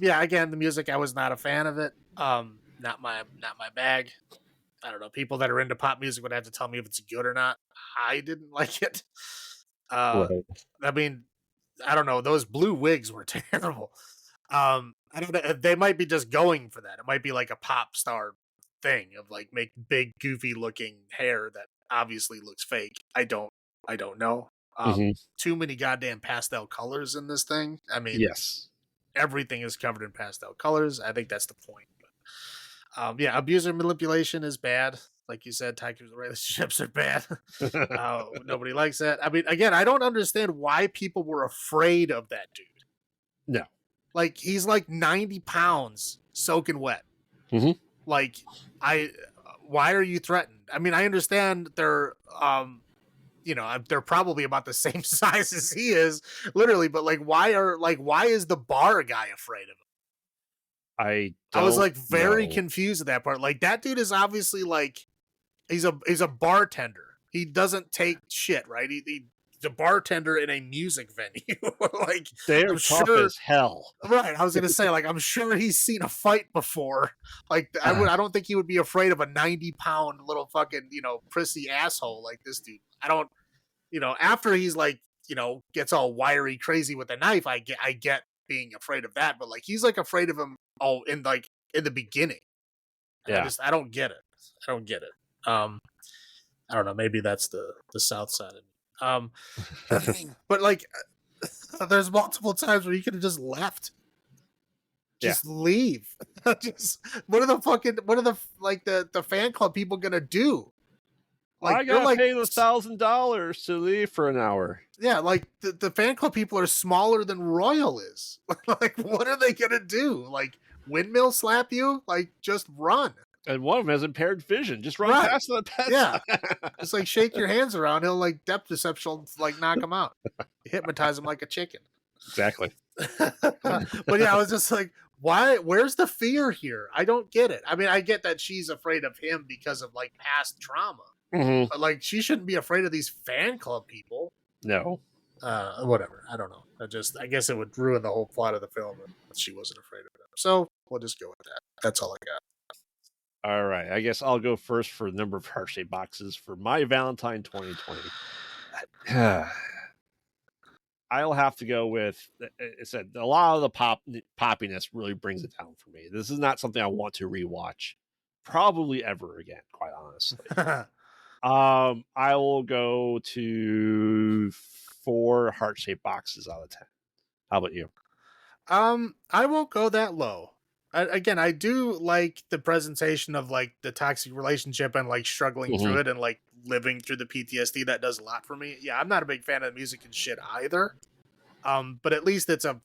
Yeah, again, the music, I was not a fan of it. Not my bag. I don't know. People that are into pop music would have to tell me if it's good or not. I didn't like it. I mean, I don't know. Those blue wigs were terrible. I don't know. They might be just going for that. It might be like a pop star thing of like make big goofy looking hair that obviously looks fake. I don't know. Too many goddamn pastel colors in this thing. I mean, yes, everything is covered in pastel colors. I think that's the point. Yeah, abuse or manipulation is bad. Like you said, toxic relationships are bad. Nobody likes that. I mean, again, I don't understand why people were afraid of that dude. No. Like, he's like 90 pounds soaking wet. Like, why are you threatened? I mean, I understand they're, they're probably about the same size as he is, literally, but like, why is the bar guy afraid of him? I was like very confused at that part. Like, that dude is obviously like, he's a bartender. He doesn't take shit, right? He's a bartender in a music venue. Like, they're tough as hell. Right. I was gonna say, like, I'm sure he's seen a fight before. Like, I don't think he would be afraid of a 90-pound little fucking, prissy asshole like this dude. I don't, after he's like, gets all wiry crazy with a knife, I get being afraid of that, but like, he's like afraid of him all in the beginning. Yeah. I don't get it. I don't know. Maybe that's the South side of me. But like, there's multiple times where you could have just left. Just leave. Just what are the fan club people gonna do? Like, I gotta pay $1,000 to leave for an hour. Yeah, like the fan club people are smaller than Royal is. Like, what are they gonna do? Like, windmill slap you? Like, just run. And one of them has impaired vision. Just run past the pets. Yeah. Just like shake your hands around. He'll like depth perception, like knock him out. Hypnotize him like a chicken. Exactly. But yeah, I was just like, why? Where's the fear here? I don't get it. I mean, I get that she's afraid of him because of like past trauma. But like, she shouldn't be afraid of these fan club people. No. Whatever. I don't know. I guess it would ruin the whole plot of the film if she wasn't afraid of him. So we'll just go with that. That's all I got. All right. I guess I'll go first for the number of heart-shaped boxes for my Valentine 2020. I'll have to go with, it said a lot of the poppiness really brings it down for me. This is not something I want to rewatch probably ever again, quite honestly. I will go to 4 heart-shaped boxes out of 10. How about you? I won't go that low. Again, I do like the presentation of like the toxic relationship and like struggling through it and like living through the PTSD. That does a lot for me. Yeah, I'm not a big fan of music and shit either. But at least it's a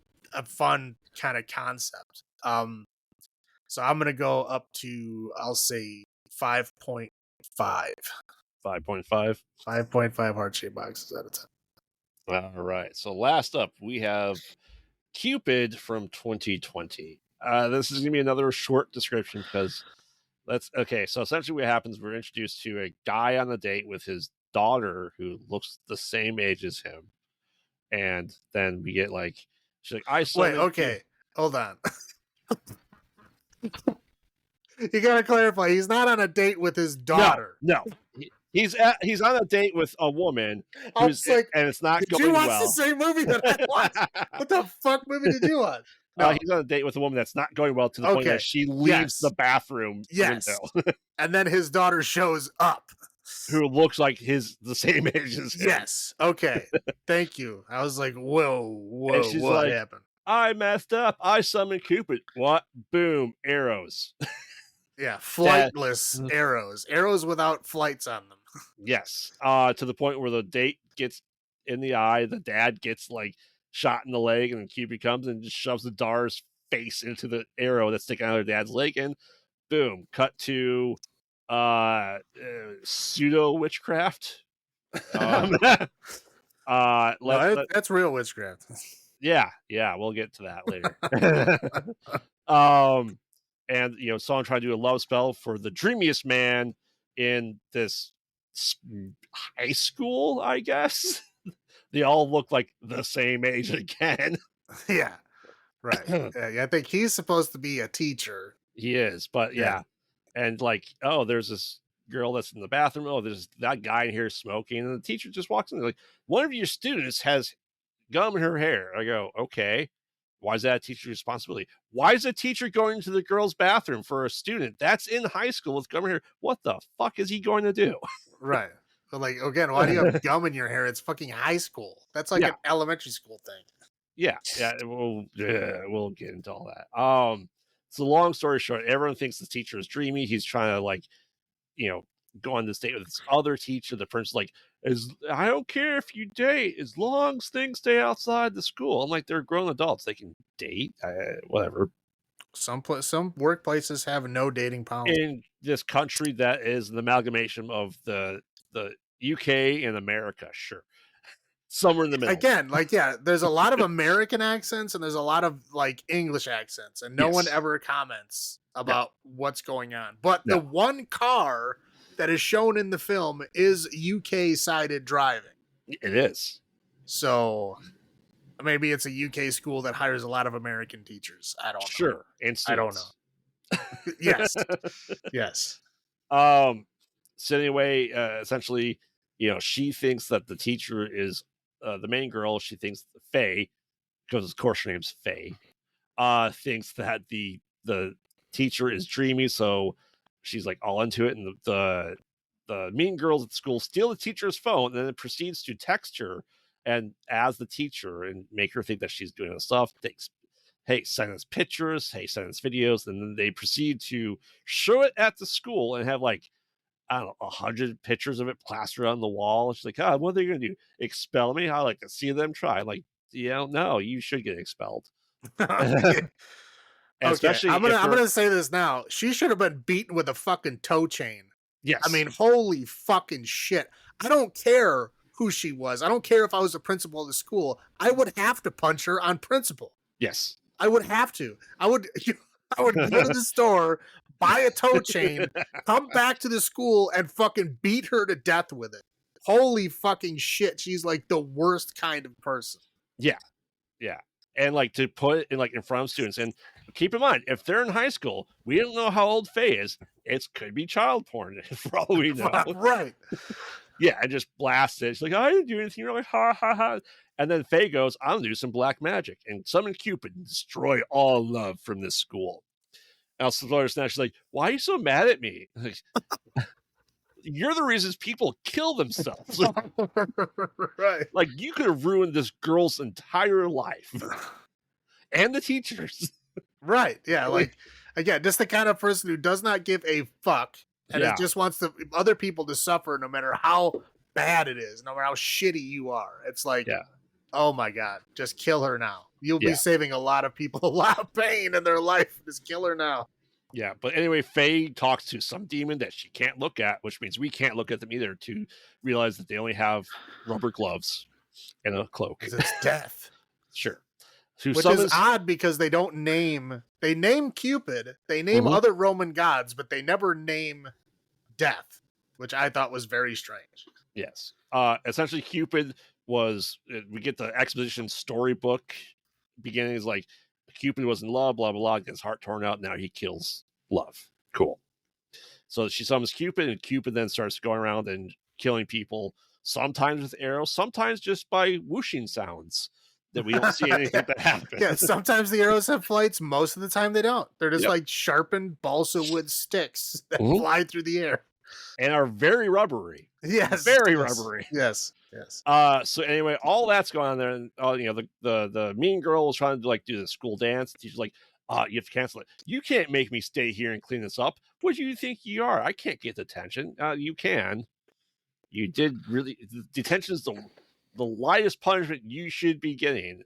fun kind of concept. So I'm gonna go up to, I'll say 5.5. 5.5. 5.5 heart-shaped boxes out of 10. All right. So last up, we have Cupid from 2020. This is going to be another short description because so essentially what happens, we're introduced to a guy on a date with his daughter who looks the same age as him. And then we get like, she's like, wait, okay, hold on. You gotta clarify, he's not on a date with his daughter. No. He's on a date with a woman, and it's not going well. Did you watch the same movie that I watched? What the fuck movie did you watch? No. He's on a date with a woman that's not going well to the point that she leaves the bathroom window. And then his daughter shows up. Who looks like the same age as him. Yes. Okay. Thank you. I was like, whoa, what happened? I messed up. I summoned Cupid. What? Boom. Arrows. Yeah. Flightless arrows. Arrows without flights on them. Yes. To the point where the date gets in the eye. The dad gets like shot in the leg, and then Cupid comes and just shoves the daughter's face into the arrow that's sticking out of her dad's leg, and boom. Cut to pseudo witchcraft. That's real witchcraft. Yeah, we'll get to that later. And someone trying to do a love spell for the dreamiest man in this high school, I guess. They all look like the same age again. Yeah, right. Yeah, I think he's supposed to be a teacher. He is, but yeah. And like, oh, there's this girl that's in the bathroom. Oh, there's that guy in here smoking. And the teacher just walks in. Like, one of your students has gum in her hair. I go, okay. Why is that a teacher's responsibility? Why is a teacher going to the girls' bathroom for a student that's in high school with gum in here? What the fuck is he going to do? Right. But like, again, why do you have gum in your hair? It's fucking high school. That's like an elementary school thing. Yeah, we'll get into all that. So long story short, everyone thinks the teacher is dreamy. He's trying to like, go on this date with this other teacher. The principal's like, I don't care if you date as long as things stay outside the school. I'm like, they're grown adults. They can date, whatever. Some workplaces have no dating policy. In this country that is an amalgamation of the UK and America, sure. Somewhere in the middle. Again, like, there's a lot of American accents and there's a lot of like English accents, and no one ever comments about what's going on. But the one car that is shown in the film is UK sided driving. It is. So maybe it's a UK school that hires a lot of American teachers. I don't know. Sure. And I don't know. Yes. Yes. So anyway, essentially, she thinks that the teacher is the main girl. She thinks Faye, because of course her name's Faye, thinks that the teacher is dreamy, so she's like all into it, and the mean girls at school steal the teacher's phone and then it proceeds to text her and as the teacher and make her think that she's doing the stuff. Hey, send us pictures, hey, send us videos, and then they proceed to show it at the school and have like, I don't know, 100 pictures of it plastered on the wall. She's like, what are they going to do? Expel me? I like to see them try. I'm like, no, you should get expelled. Especially, I'm gonna say this now. She should have been beaten with a fucking toe chain. Yes. I mean, holy fucking shit. I don't care who she was. I don't care if I was the principal of the school. I would have to punch her on principle. Yes. I would have to. I would go to the store, buy a toe chain, come back to the school, and fucking beat her to death with it. Holy fucking shit. She's like the worst kind of person. Yeah. Yeah. And like to put it in front of students. And keep in mind, if they're in high school, we don't know how old Faye is. It could be child porn for all we know. Right. Yeah, and just blast it. She's like, I didn't do anything. You're like, ha, ha, ha. And then Faye goes, I'm going to do some black magic and summon Cupid and destroy all love from this school. And she's like, why are you so mad at me? Like, you're the reasons people kill themselves. Right. Like, you could have ruined this girl's entire life. And the teachers. Right. Yeah. Like, again, just the kind of person who does not give a fuck and it just wants other people to suffer no matter how bad it is, no matter how shitty you are. It's like, oh my God, just kill her now. You'll be saving a lot of people a lot of pain in their life. Just kill her now. Yeah, but anyway, Faye talks to some demon that she can't look at, which means we can't look at them either, to realize that they only have rubber gloves and a cloak. It's death. Sure. Which is odd because they name Cupid, they name other Roman gods, but they never name death, which I thought was very strange. Yes. Essentially, Cupid we get the exposition storybook beginning is like, Cupid was in love, blah, blah, blah, gets his heart torn out, now he kills love. Cool. So she summons Cupid, and Cupid then starts going around and killing people, sometimes with arrows, sometimes just by whooshing sounds that we don't see anything that happens. Yeah, sometimes the arrows have flights, most of the time they don't. They're just like sharpened balsa wood sticks that fly through the air. And are very rubbery. Yes. Very rubbery. Yes. Yes. So anyway, all that's going on there, and the mean girl was trying to do the school dance. The teacher's like, you have to cancel it. You can't make me stay here and clean this up. What do you think you are? I can't get detention. You can. You did really. Detention is the lightest punishment you should be getting.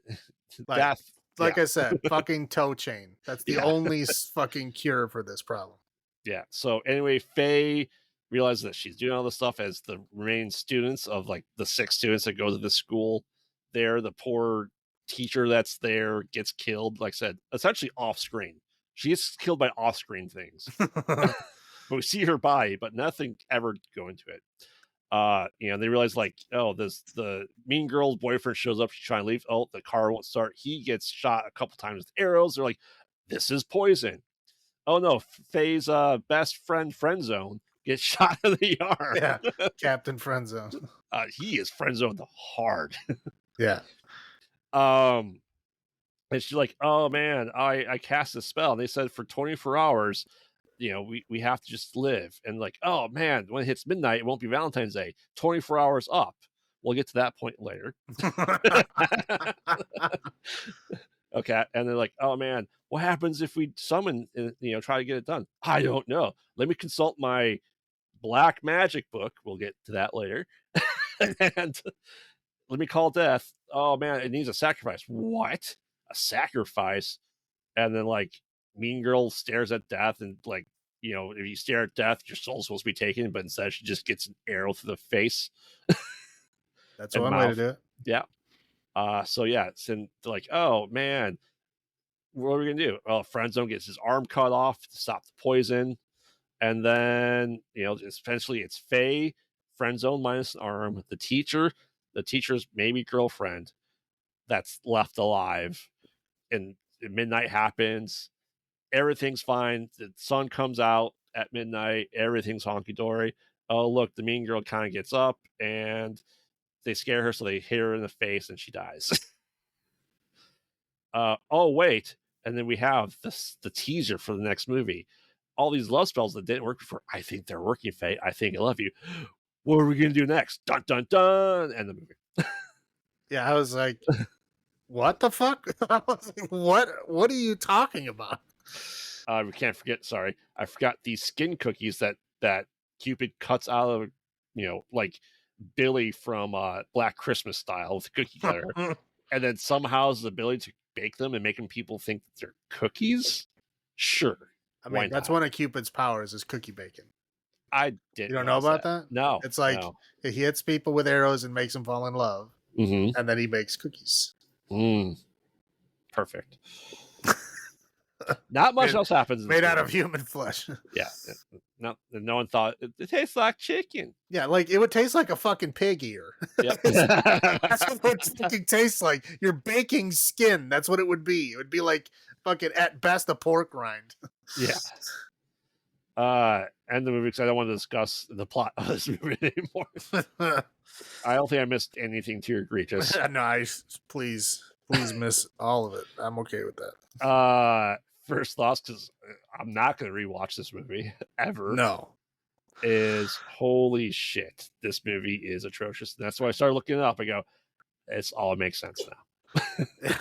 Death. Like I said, fucking toe chain. That's the only fucking cure for this problem. Yeah. So anyway, Faye realizes that she's doing all this stuff as the remaining students of the 6 students that go to the school there. The poor teacher that's there gets killed. Like I said, essentially off screen. She gets killed by off screen things. But we see her body, but nothing ever go into it. They realize the mean girl's boyfriend shows up. She's trying to leave. Oh, the car won't start. He gets shot a couple times with arrows. They're like, this is poison. Oh no, Faye's best friend zone gets shot in the arm. Yeah, Captain Friendzone. He is friendzoned hard. Yeah. And she's like, "Oh man, I cast a spell." And they said for 24 hours, we have to just live. And like, oh man, when it hits midnight, it won't be Valentine's Day. 24 hours up. We'll get to that point later. Okay. And they're like, oh man, what happens if we summon, try to get it done? I don't know. Let me consult my black magic book. We'll get to that later. And let me call death. Oh man, it needs a sacrifice. What? A sacrifice? And then like Mean Girl stares at death and like, if you stare at death, your soul's supposed to be taken, but instead she just gets an arrow through the face. That's one way to do it. Yeah. So yeah, it's like, oh man, what are we gonna do? Well, Friendzone gets his arm cut off to stop the poison. And then, essentially it's Faye, Friendzone minus an arm, the teacher's maybe girlfriend that's left alive. And midnight happens. Everything's fine. The sun comes out at midnight. Everything's honky dory. Oh, look, the mean girl kind of gets up and they scare her, so they hit her in the face and she dies. Oh, wait. And then we have the teaser for the next movie. All these love spells that didn't work before. I think they're working, Faye. I think I love you. What are we going to do next? Dun, dun, dun. And the movie. Yeah, I was like, what the fuck? I was like, what are you talking about? We can't forget, sorry. I forgot these skin cookies that Cupid cuts out of, like Billy from Black Christmas style with the cookie cutter. And then somehow has the ability to bake them and making people think that they're cookies. Sure. I mean, that's one of Cupid's powers is cookie baking. I didn't. You don't know about that? No. It's like he hits people with arrows and makes them fall in love. Mm-hmm. And then he makes cookies. Perfect. Not much else happens. Made out of human flesh. Yeah. No one thought it tastes like chicken. Yeah, like it would taste like a fucking pig ear. Yep. That's what it fucking tastes like. You're baking skin. That's what it would be. It would be like fucking at best a pork rind. Yeah. And the movie, because I don't want to discuss the plot of this movie anymore. I don't think I missed anything too egregious. No, please miss all of it. I'm okay with that. First thoughts, because I'm not going to rewatch this movie ever. No. Is holy shit, this movie is atrocious. And that's why I started looking it up. I go, it makes sense now.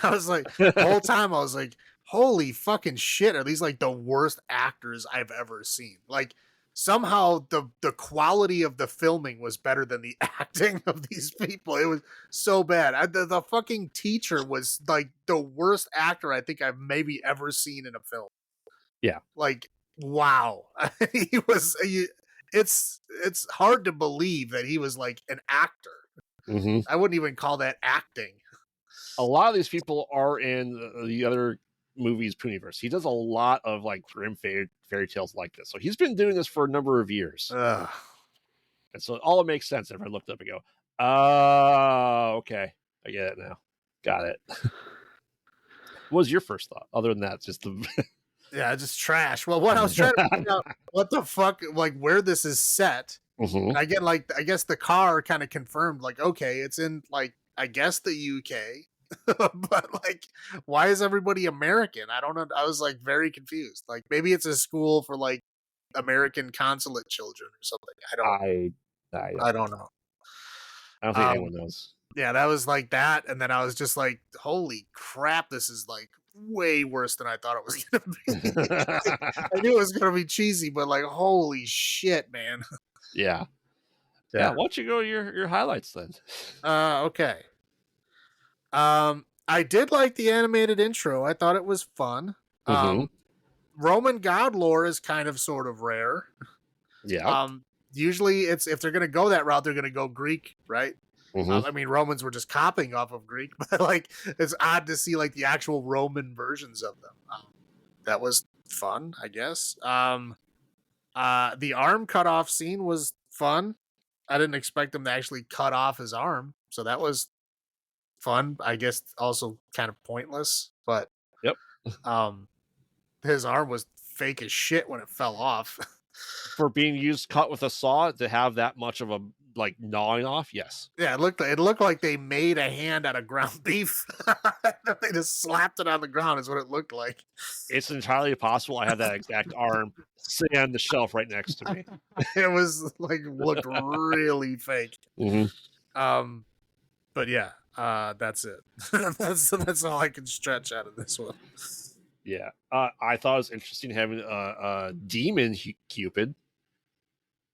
I was like, the whole time I was like, holy fucking shit, are these like the worst actors I've ever seen? Like somehow the quality of the filming was better than the acting of these people. It was so bad. The fucking teacher was like the worst actor I think I've maybe ever seen in a film. Yeah. Like, wow. It's hard to believe that he was like an actor. Mm-hmm. I wouldn't even call that acting. A lot of these people are in the other movies Pooniverse. He does a lot of like grim fairy tales like this. So he's been doing this for a number of years. And so all it makes sense if I looked up and go, oh, okay. I get it now. Got it. What was your first thought? Other than that, just the yeah, just trash. Well, what I was trying to figure out what the fuck, like where this is set. Mm-hmm. And I get like, I guess the car kind of confirmed like, okay, it's in like, I guess the UK. But like, why is everybody American? I don't know. I was like very confused. Like maybe it's a school for like American consulate children or something. I don't know. I don't think anyone knows. Yeah, that was like that, and then I was just like, "Holy crap! This is like way worse than I thought it was gonna be." I knew it was gonna be cheesy, but like, holy shit, man! Yeah. Why don't you go to your highlights then? Okay. I did like the animated intro. I thought it was fun. Mm-hmm. Roman god lore is kind of sort of rare. Yeah. Usually it's if they're gonna go that route, they're gonna go Greek, right? Mm-hmm. I mean, Romans were just copying off of Greek, but like it's odd to see like the actual Roman versions of them. That was fun, I guess. The arm cut off scene was fun. I didn't expect him to actually cut off his arm, so that was fun. I guess also kind of pointless, but yep. His arm was fake as shit when it fell off. For being cut with a saw to have that much of a like gnawing off. Yes. Yeah, it looked like they made a hand out of ground beef. They just slapped it on the ground. Is what it looked like. It's entirely possible. I have that exact arm sitting on the shelf right next to me. It was like looked really fake. But yeah, that's it. That's all I can stretch out of this one. Yeah, I thought it was interesting having a demon Cupid.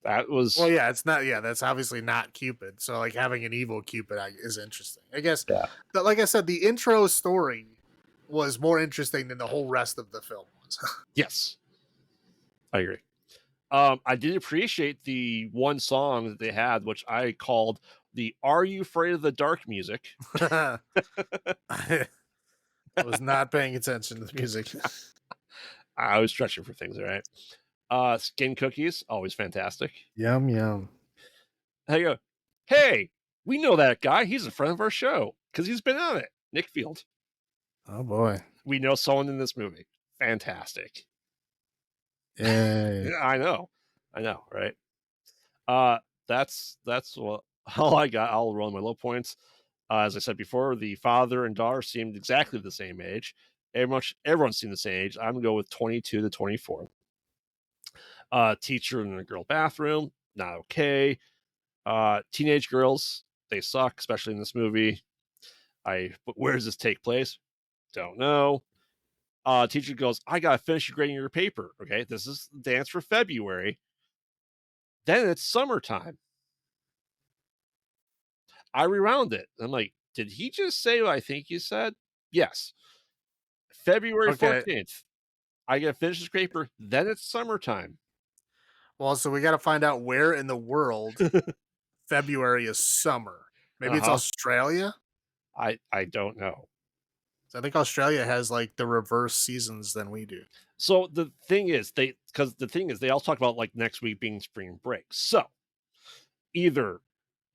That was yeah, it's not. Yeah, that's obviously not Cupid. So like having an evil Cupid is interesting. I guess. Yeah. But like I said, the intro story was more interesting than the whole rest of the film was. Yes, I agree. I did appreciate the one song that they had, which I called the "Are You Afraid of the Dark" music. I was not paying attention to the music. I was stretching for things, all right. Skin cookies, always fantastic. Yum yum. Hey, go. Hey, we know that guy. He's a friend of our show because he's been on it. Nick Field. Oh boy, we know someone in this movie. Fantastic. Yeah, I know, right? That's what all I got. I'll roll my low points. As I said before, the father and daughter seemed exactly the same age. Everyone seemed the same age. I'm gonna go with 22 to 24. Teacher in the girl bathroom, not okay. Teenage girls, they suck, especially in this movie. But where does this take place? Don't know. Teacher goes, I gotta finish grading your paper. Okay, this is the dance for February. Then it's summertime. I rewound it. I'm like, did he just say what I think he said? Yes. February 14th. I gotta finish this paper. Then it's summertime. Well, so we got to find out where in the world February is summer. Maybe it's Australia. I don't know. So I think Australia has like the reverse seasons than we do. So the thing is, they also talk about like next week being spring break. So either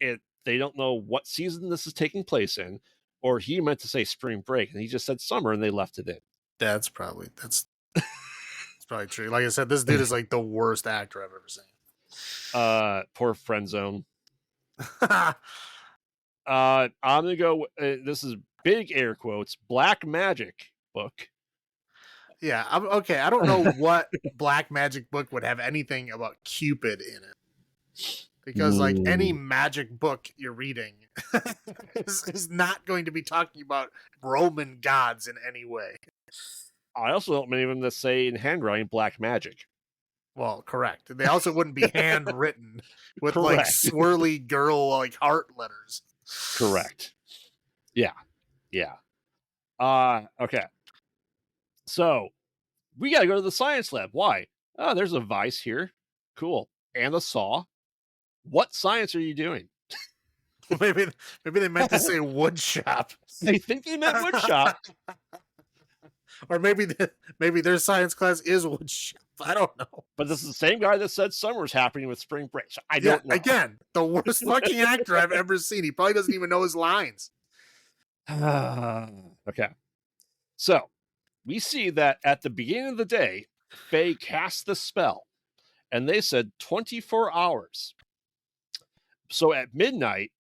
they don't know what season this is taking place in, or he meant to say spring break and he just said summer and they left it in. That's probably true. Like I said, this dude is like the worst actor I've ever seen. Poor friend zone. I'm gonna go. This is big air quotes. Black magic book. Yeah, okay. I don't know what black magic book would have anything about Cupid in it, because like any magic book you're reading is not going to be talking about Roman gods in any way. I also don't many of them that say in handwriting black magic. Well, correct. They also wouldn't be handwritten with like swirly girl like heart letters. Correct. Yeah. Okay. So we gotta go to the science lab. Why? Oh, there's a vise here. Cool. And a saw. What science are you doing? maybe they meant to say wood shop. They think they meant wood shop. Or maybe their science class is wood shop. I don't know. But this is the same guy that said summer's happening with spring break. So I don't know. Again, the worst fucking actor I've ever seen. He probably doesn't even know his lines. Okay. So we see that at the beginning of the day, Faye cast the spell, and they said 24 hours. So at midnight,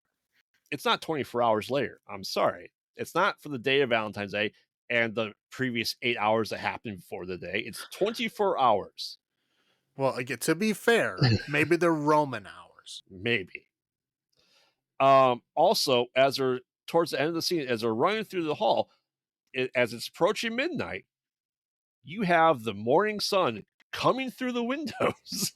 it's not 24 hours later. I'm sorry. It's not for the day of Valentine's Day and the previous 8 hours that happened before the day. It's 24 hours. Well, again, to be fair, maybe they're Roman hours. Maybe. Also, as they're towards the end of the scene, as they're running through the hall, as it's approaching midnight, you have the morning sun coming through the windows.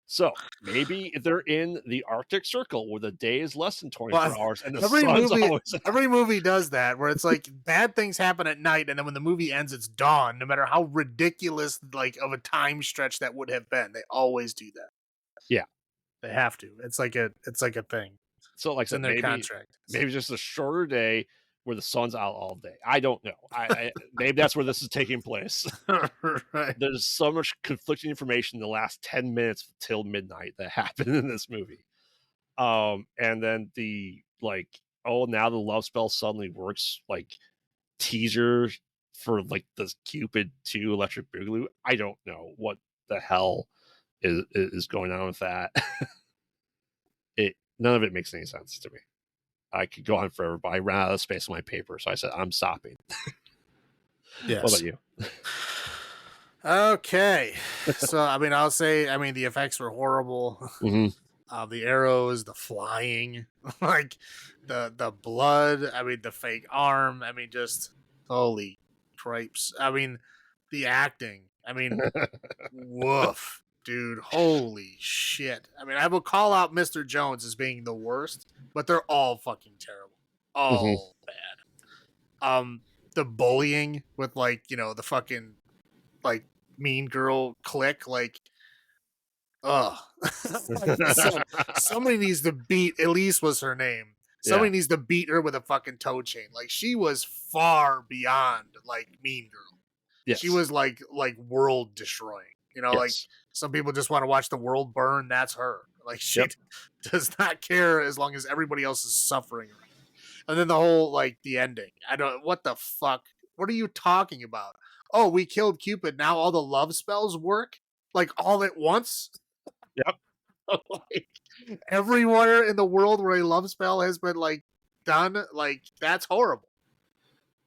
So maybe they're in the Arctic Circle where the day is less than 24 hours and the sun's always out. Every movie does that, where it's like bad things happen at night, and then when the movie ends, it's dawn. No matter how ridiculous like of a time stretch that would have been, they always do that. Yeah, they have to. It's like a thing. So like it's in their contract. Maybe just a shorter day where the sun's out all day. I don't know. Maybe that's where this is taking place. Right. There's so much conflicting information in the last 10 minutes till midnight that happened in this movie. And then the like, oh, now the love spell suddenly works, like teaser for like the Cupid 2 Electric Boogaloo. I don't know what the hell is going on with that. None of it makes any sense to me. I could go on forever, but I ran out of space on my paper, so I said I'm stopping. Yes. What about you? Okay. So I'll say the effects were horrible. Mm-hmm. The arrows, the flying, like the blood, the fake arm, just holy cripes. The acting. Woof. Dude, holy shit. I will call out Mr. Jones as being the worst, but they're all fucking terrible. All bad. The bullying with the fucking like mean girl clique, like ugh. Like I said, somebody needs to beat Elise was her name. Somebody needs to beat her with a fucking toe chain. Like she was far beyond like Mean Girl. Yes. She was like world destroying. Like some people just want to watch the world burn. That's her. Like she does not care as long as everybody else is suffering. And then the whole like the ending. What the fuck? What are you talking about? Oh, we killed Cupid. Now all the love spells work like all at once. Yep. Like everywhere in the world where a love spell has been like done, like that's horrible.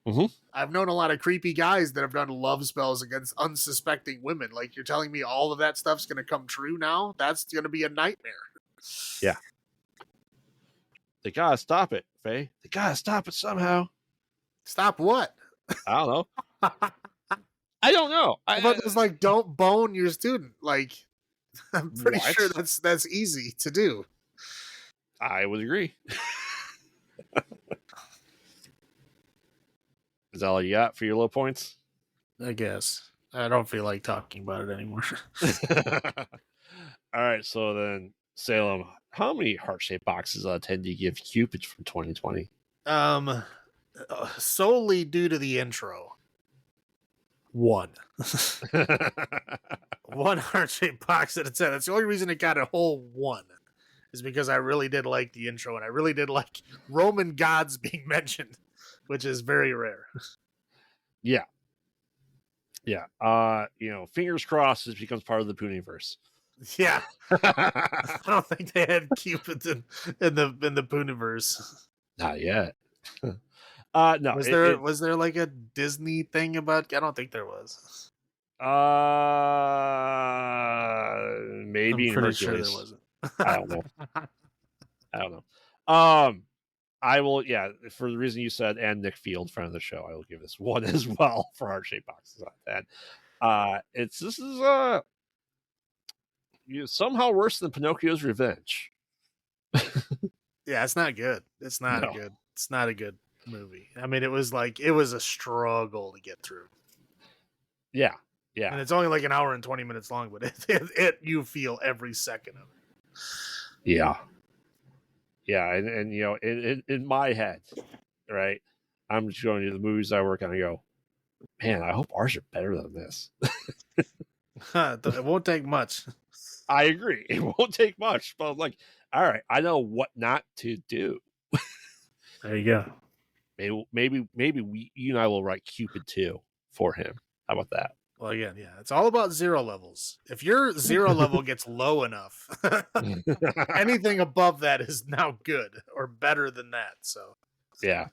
Mm-hmm. I've known a lot of creepy guys that have done love spells against unsuspecting women. Like you're telling me all of that stuff's going to come true now? That's going to be a nightmare. Yeah. They gotta stop it, Faye. They gotta stop it somehow. Stop what? I don't know. I don't know. But it's like don't bone your student. Like I'm pretty sure that's easy to do. I would agree. Is that all you got for your low points? I guess. I don't feel like talking about it anymore. All right, so then Salem, how many heart-shaped boxes out of 10 do you give Cupid from 2020? Solely due to the intro. 1. 1 heart-shaped box out of 10. That's the only reason it got a whole 1. Is because I really did like the intro and I really did like Roman gods being mentioned, which is very rare. Yeah. Fingers crossed this becomes part of the Pooniverse. Yeah. I don't think they had Cupid in the Pooniverse. Not yet. No. Was there like a Disney thing about? I don't think there was. Maybe I'm pretty Hercules. sure there wasn't. I don't know. I will, for the reason you said, and Nick Field, friend of the show, I will give this 1 as well for heart-shaped boxes on that. This is somehow worse than Pinocchio's Revenge. Yeah, it's not good. It's not good. It's not a good movie. It was a struggle to get through. Yeah. And it's only like an hour and 20 minutes long, but it you feel every second of it. Yeah. Yeah, and in my head, right, I'm just going to the movies I work on and go, man, I hope ours are better than this. It won't take much. I agree. It won't take much, but I'm like, all right, I know what not to do. There you go. Maybe you and I will write Cupid 2 for him. How about that? Well, again, yeah, it's all about 0 levels. If your 0 level gets low enough, anything above that is now good or better than that. So, yeah,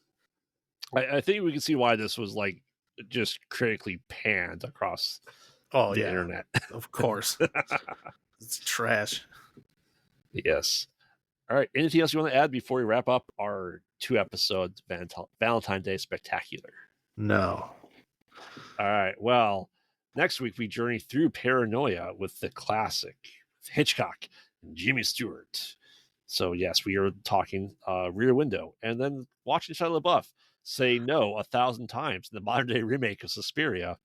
I think we can see why this was like just critically panned across the internet. Of course, it's trash. Yes. All right. Anything else you want to add before we wrap up our 2 episodes Valentine's Day Spectacular? No. All right. Well, next week we journey through Paranoia with the classic Hitchcock and Jimmy Stewart. So yes, we are talking Rear Window, and then watching Shia LaBeouf say no 1,000 times in the modern day remake of Suspiria.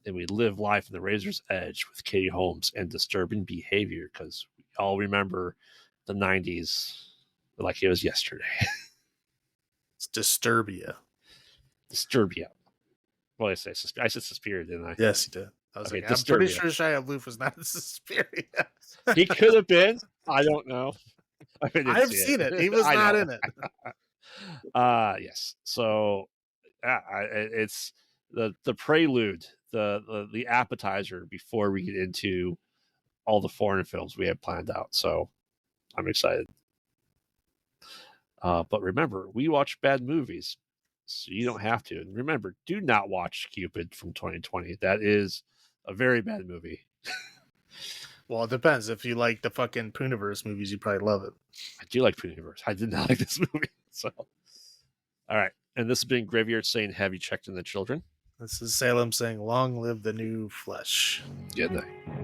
And we live life in the Razor's Edge with Katie Holmes and Disturbing Behavior, because we all remember the 90s like it was yesterday. It's Disturbia. What did I say? I said Suspiria, didn't I? Yes, you did. I was I'm pretty sure Shia LaBeouf was not in Suspiria. He could have been. I don't know. I've seen it. He was not in it. Yes. So it's the prelude, the appetizer before we get into all the foreign films we have planned out. So I'm excited. But remember, we watch bad movies, so you don't have to. And remember, do not watch Cupid from 2020. That is a very bad movie. Well, it depends. If you like the fucking Pooniverse movies, you probably love it. I do like Pooniverse. I did not like this movie. So, all right. And this has been Graveyard saying, have you checked in the children? This is Salem saying, long live the new flesh. Good night.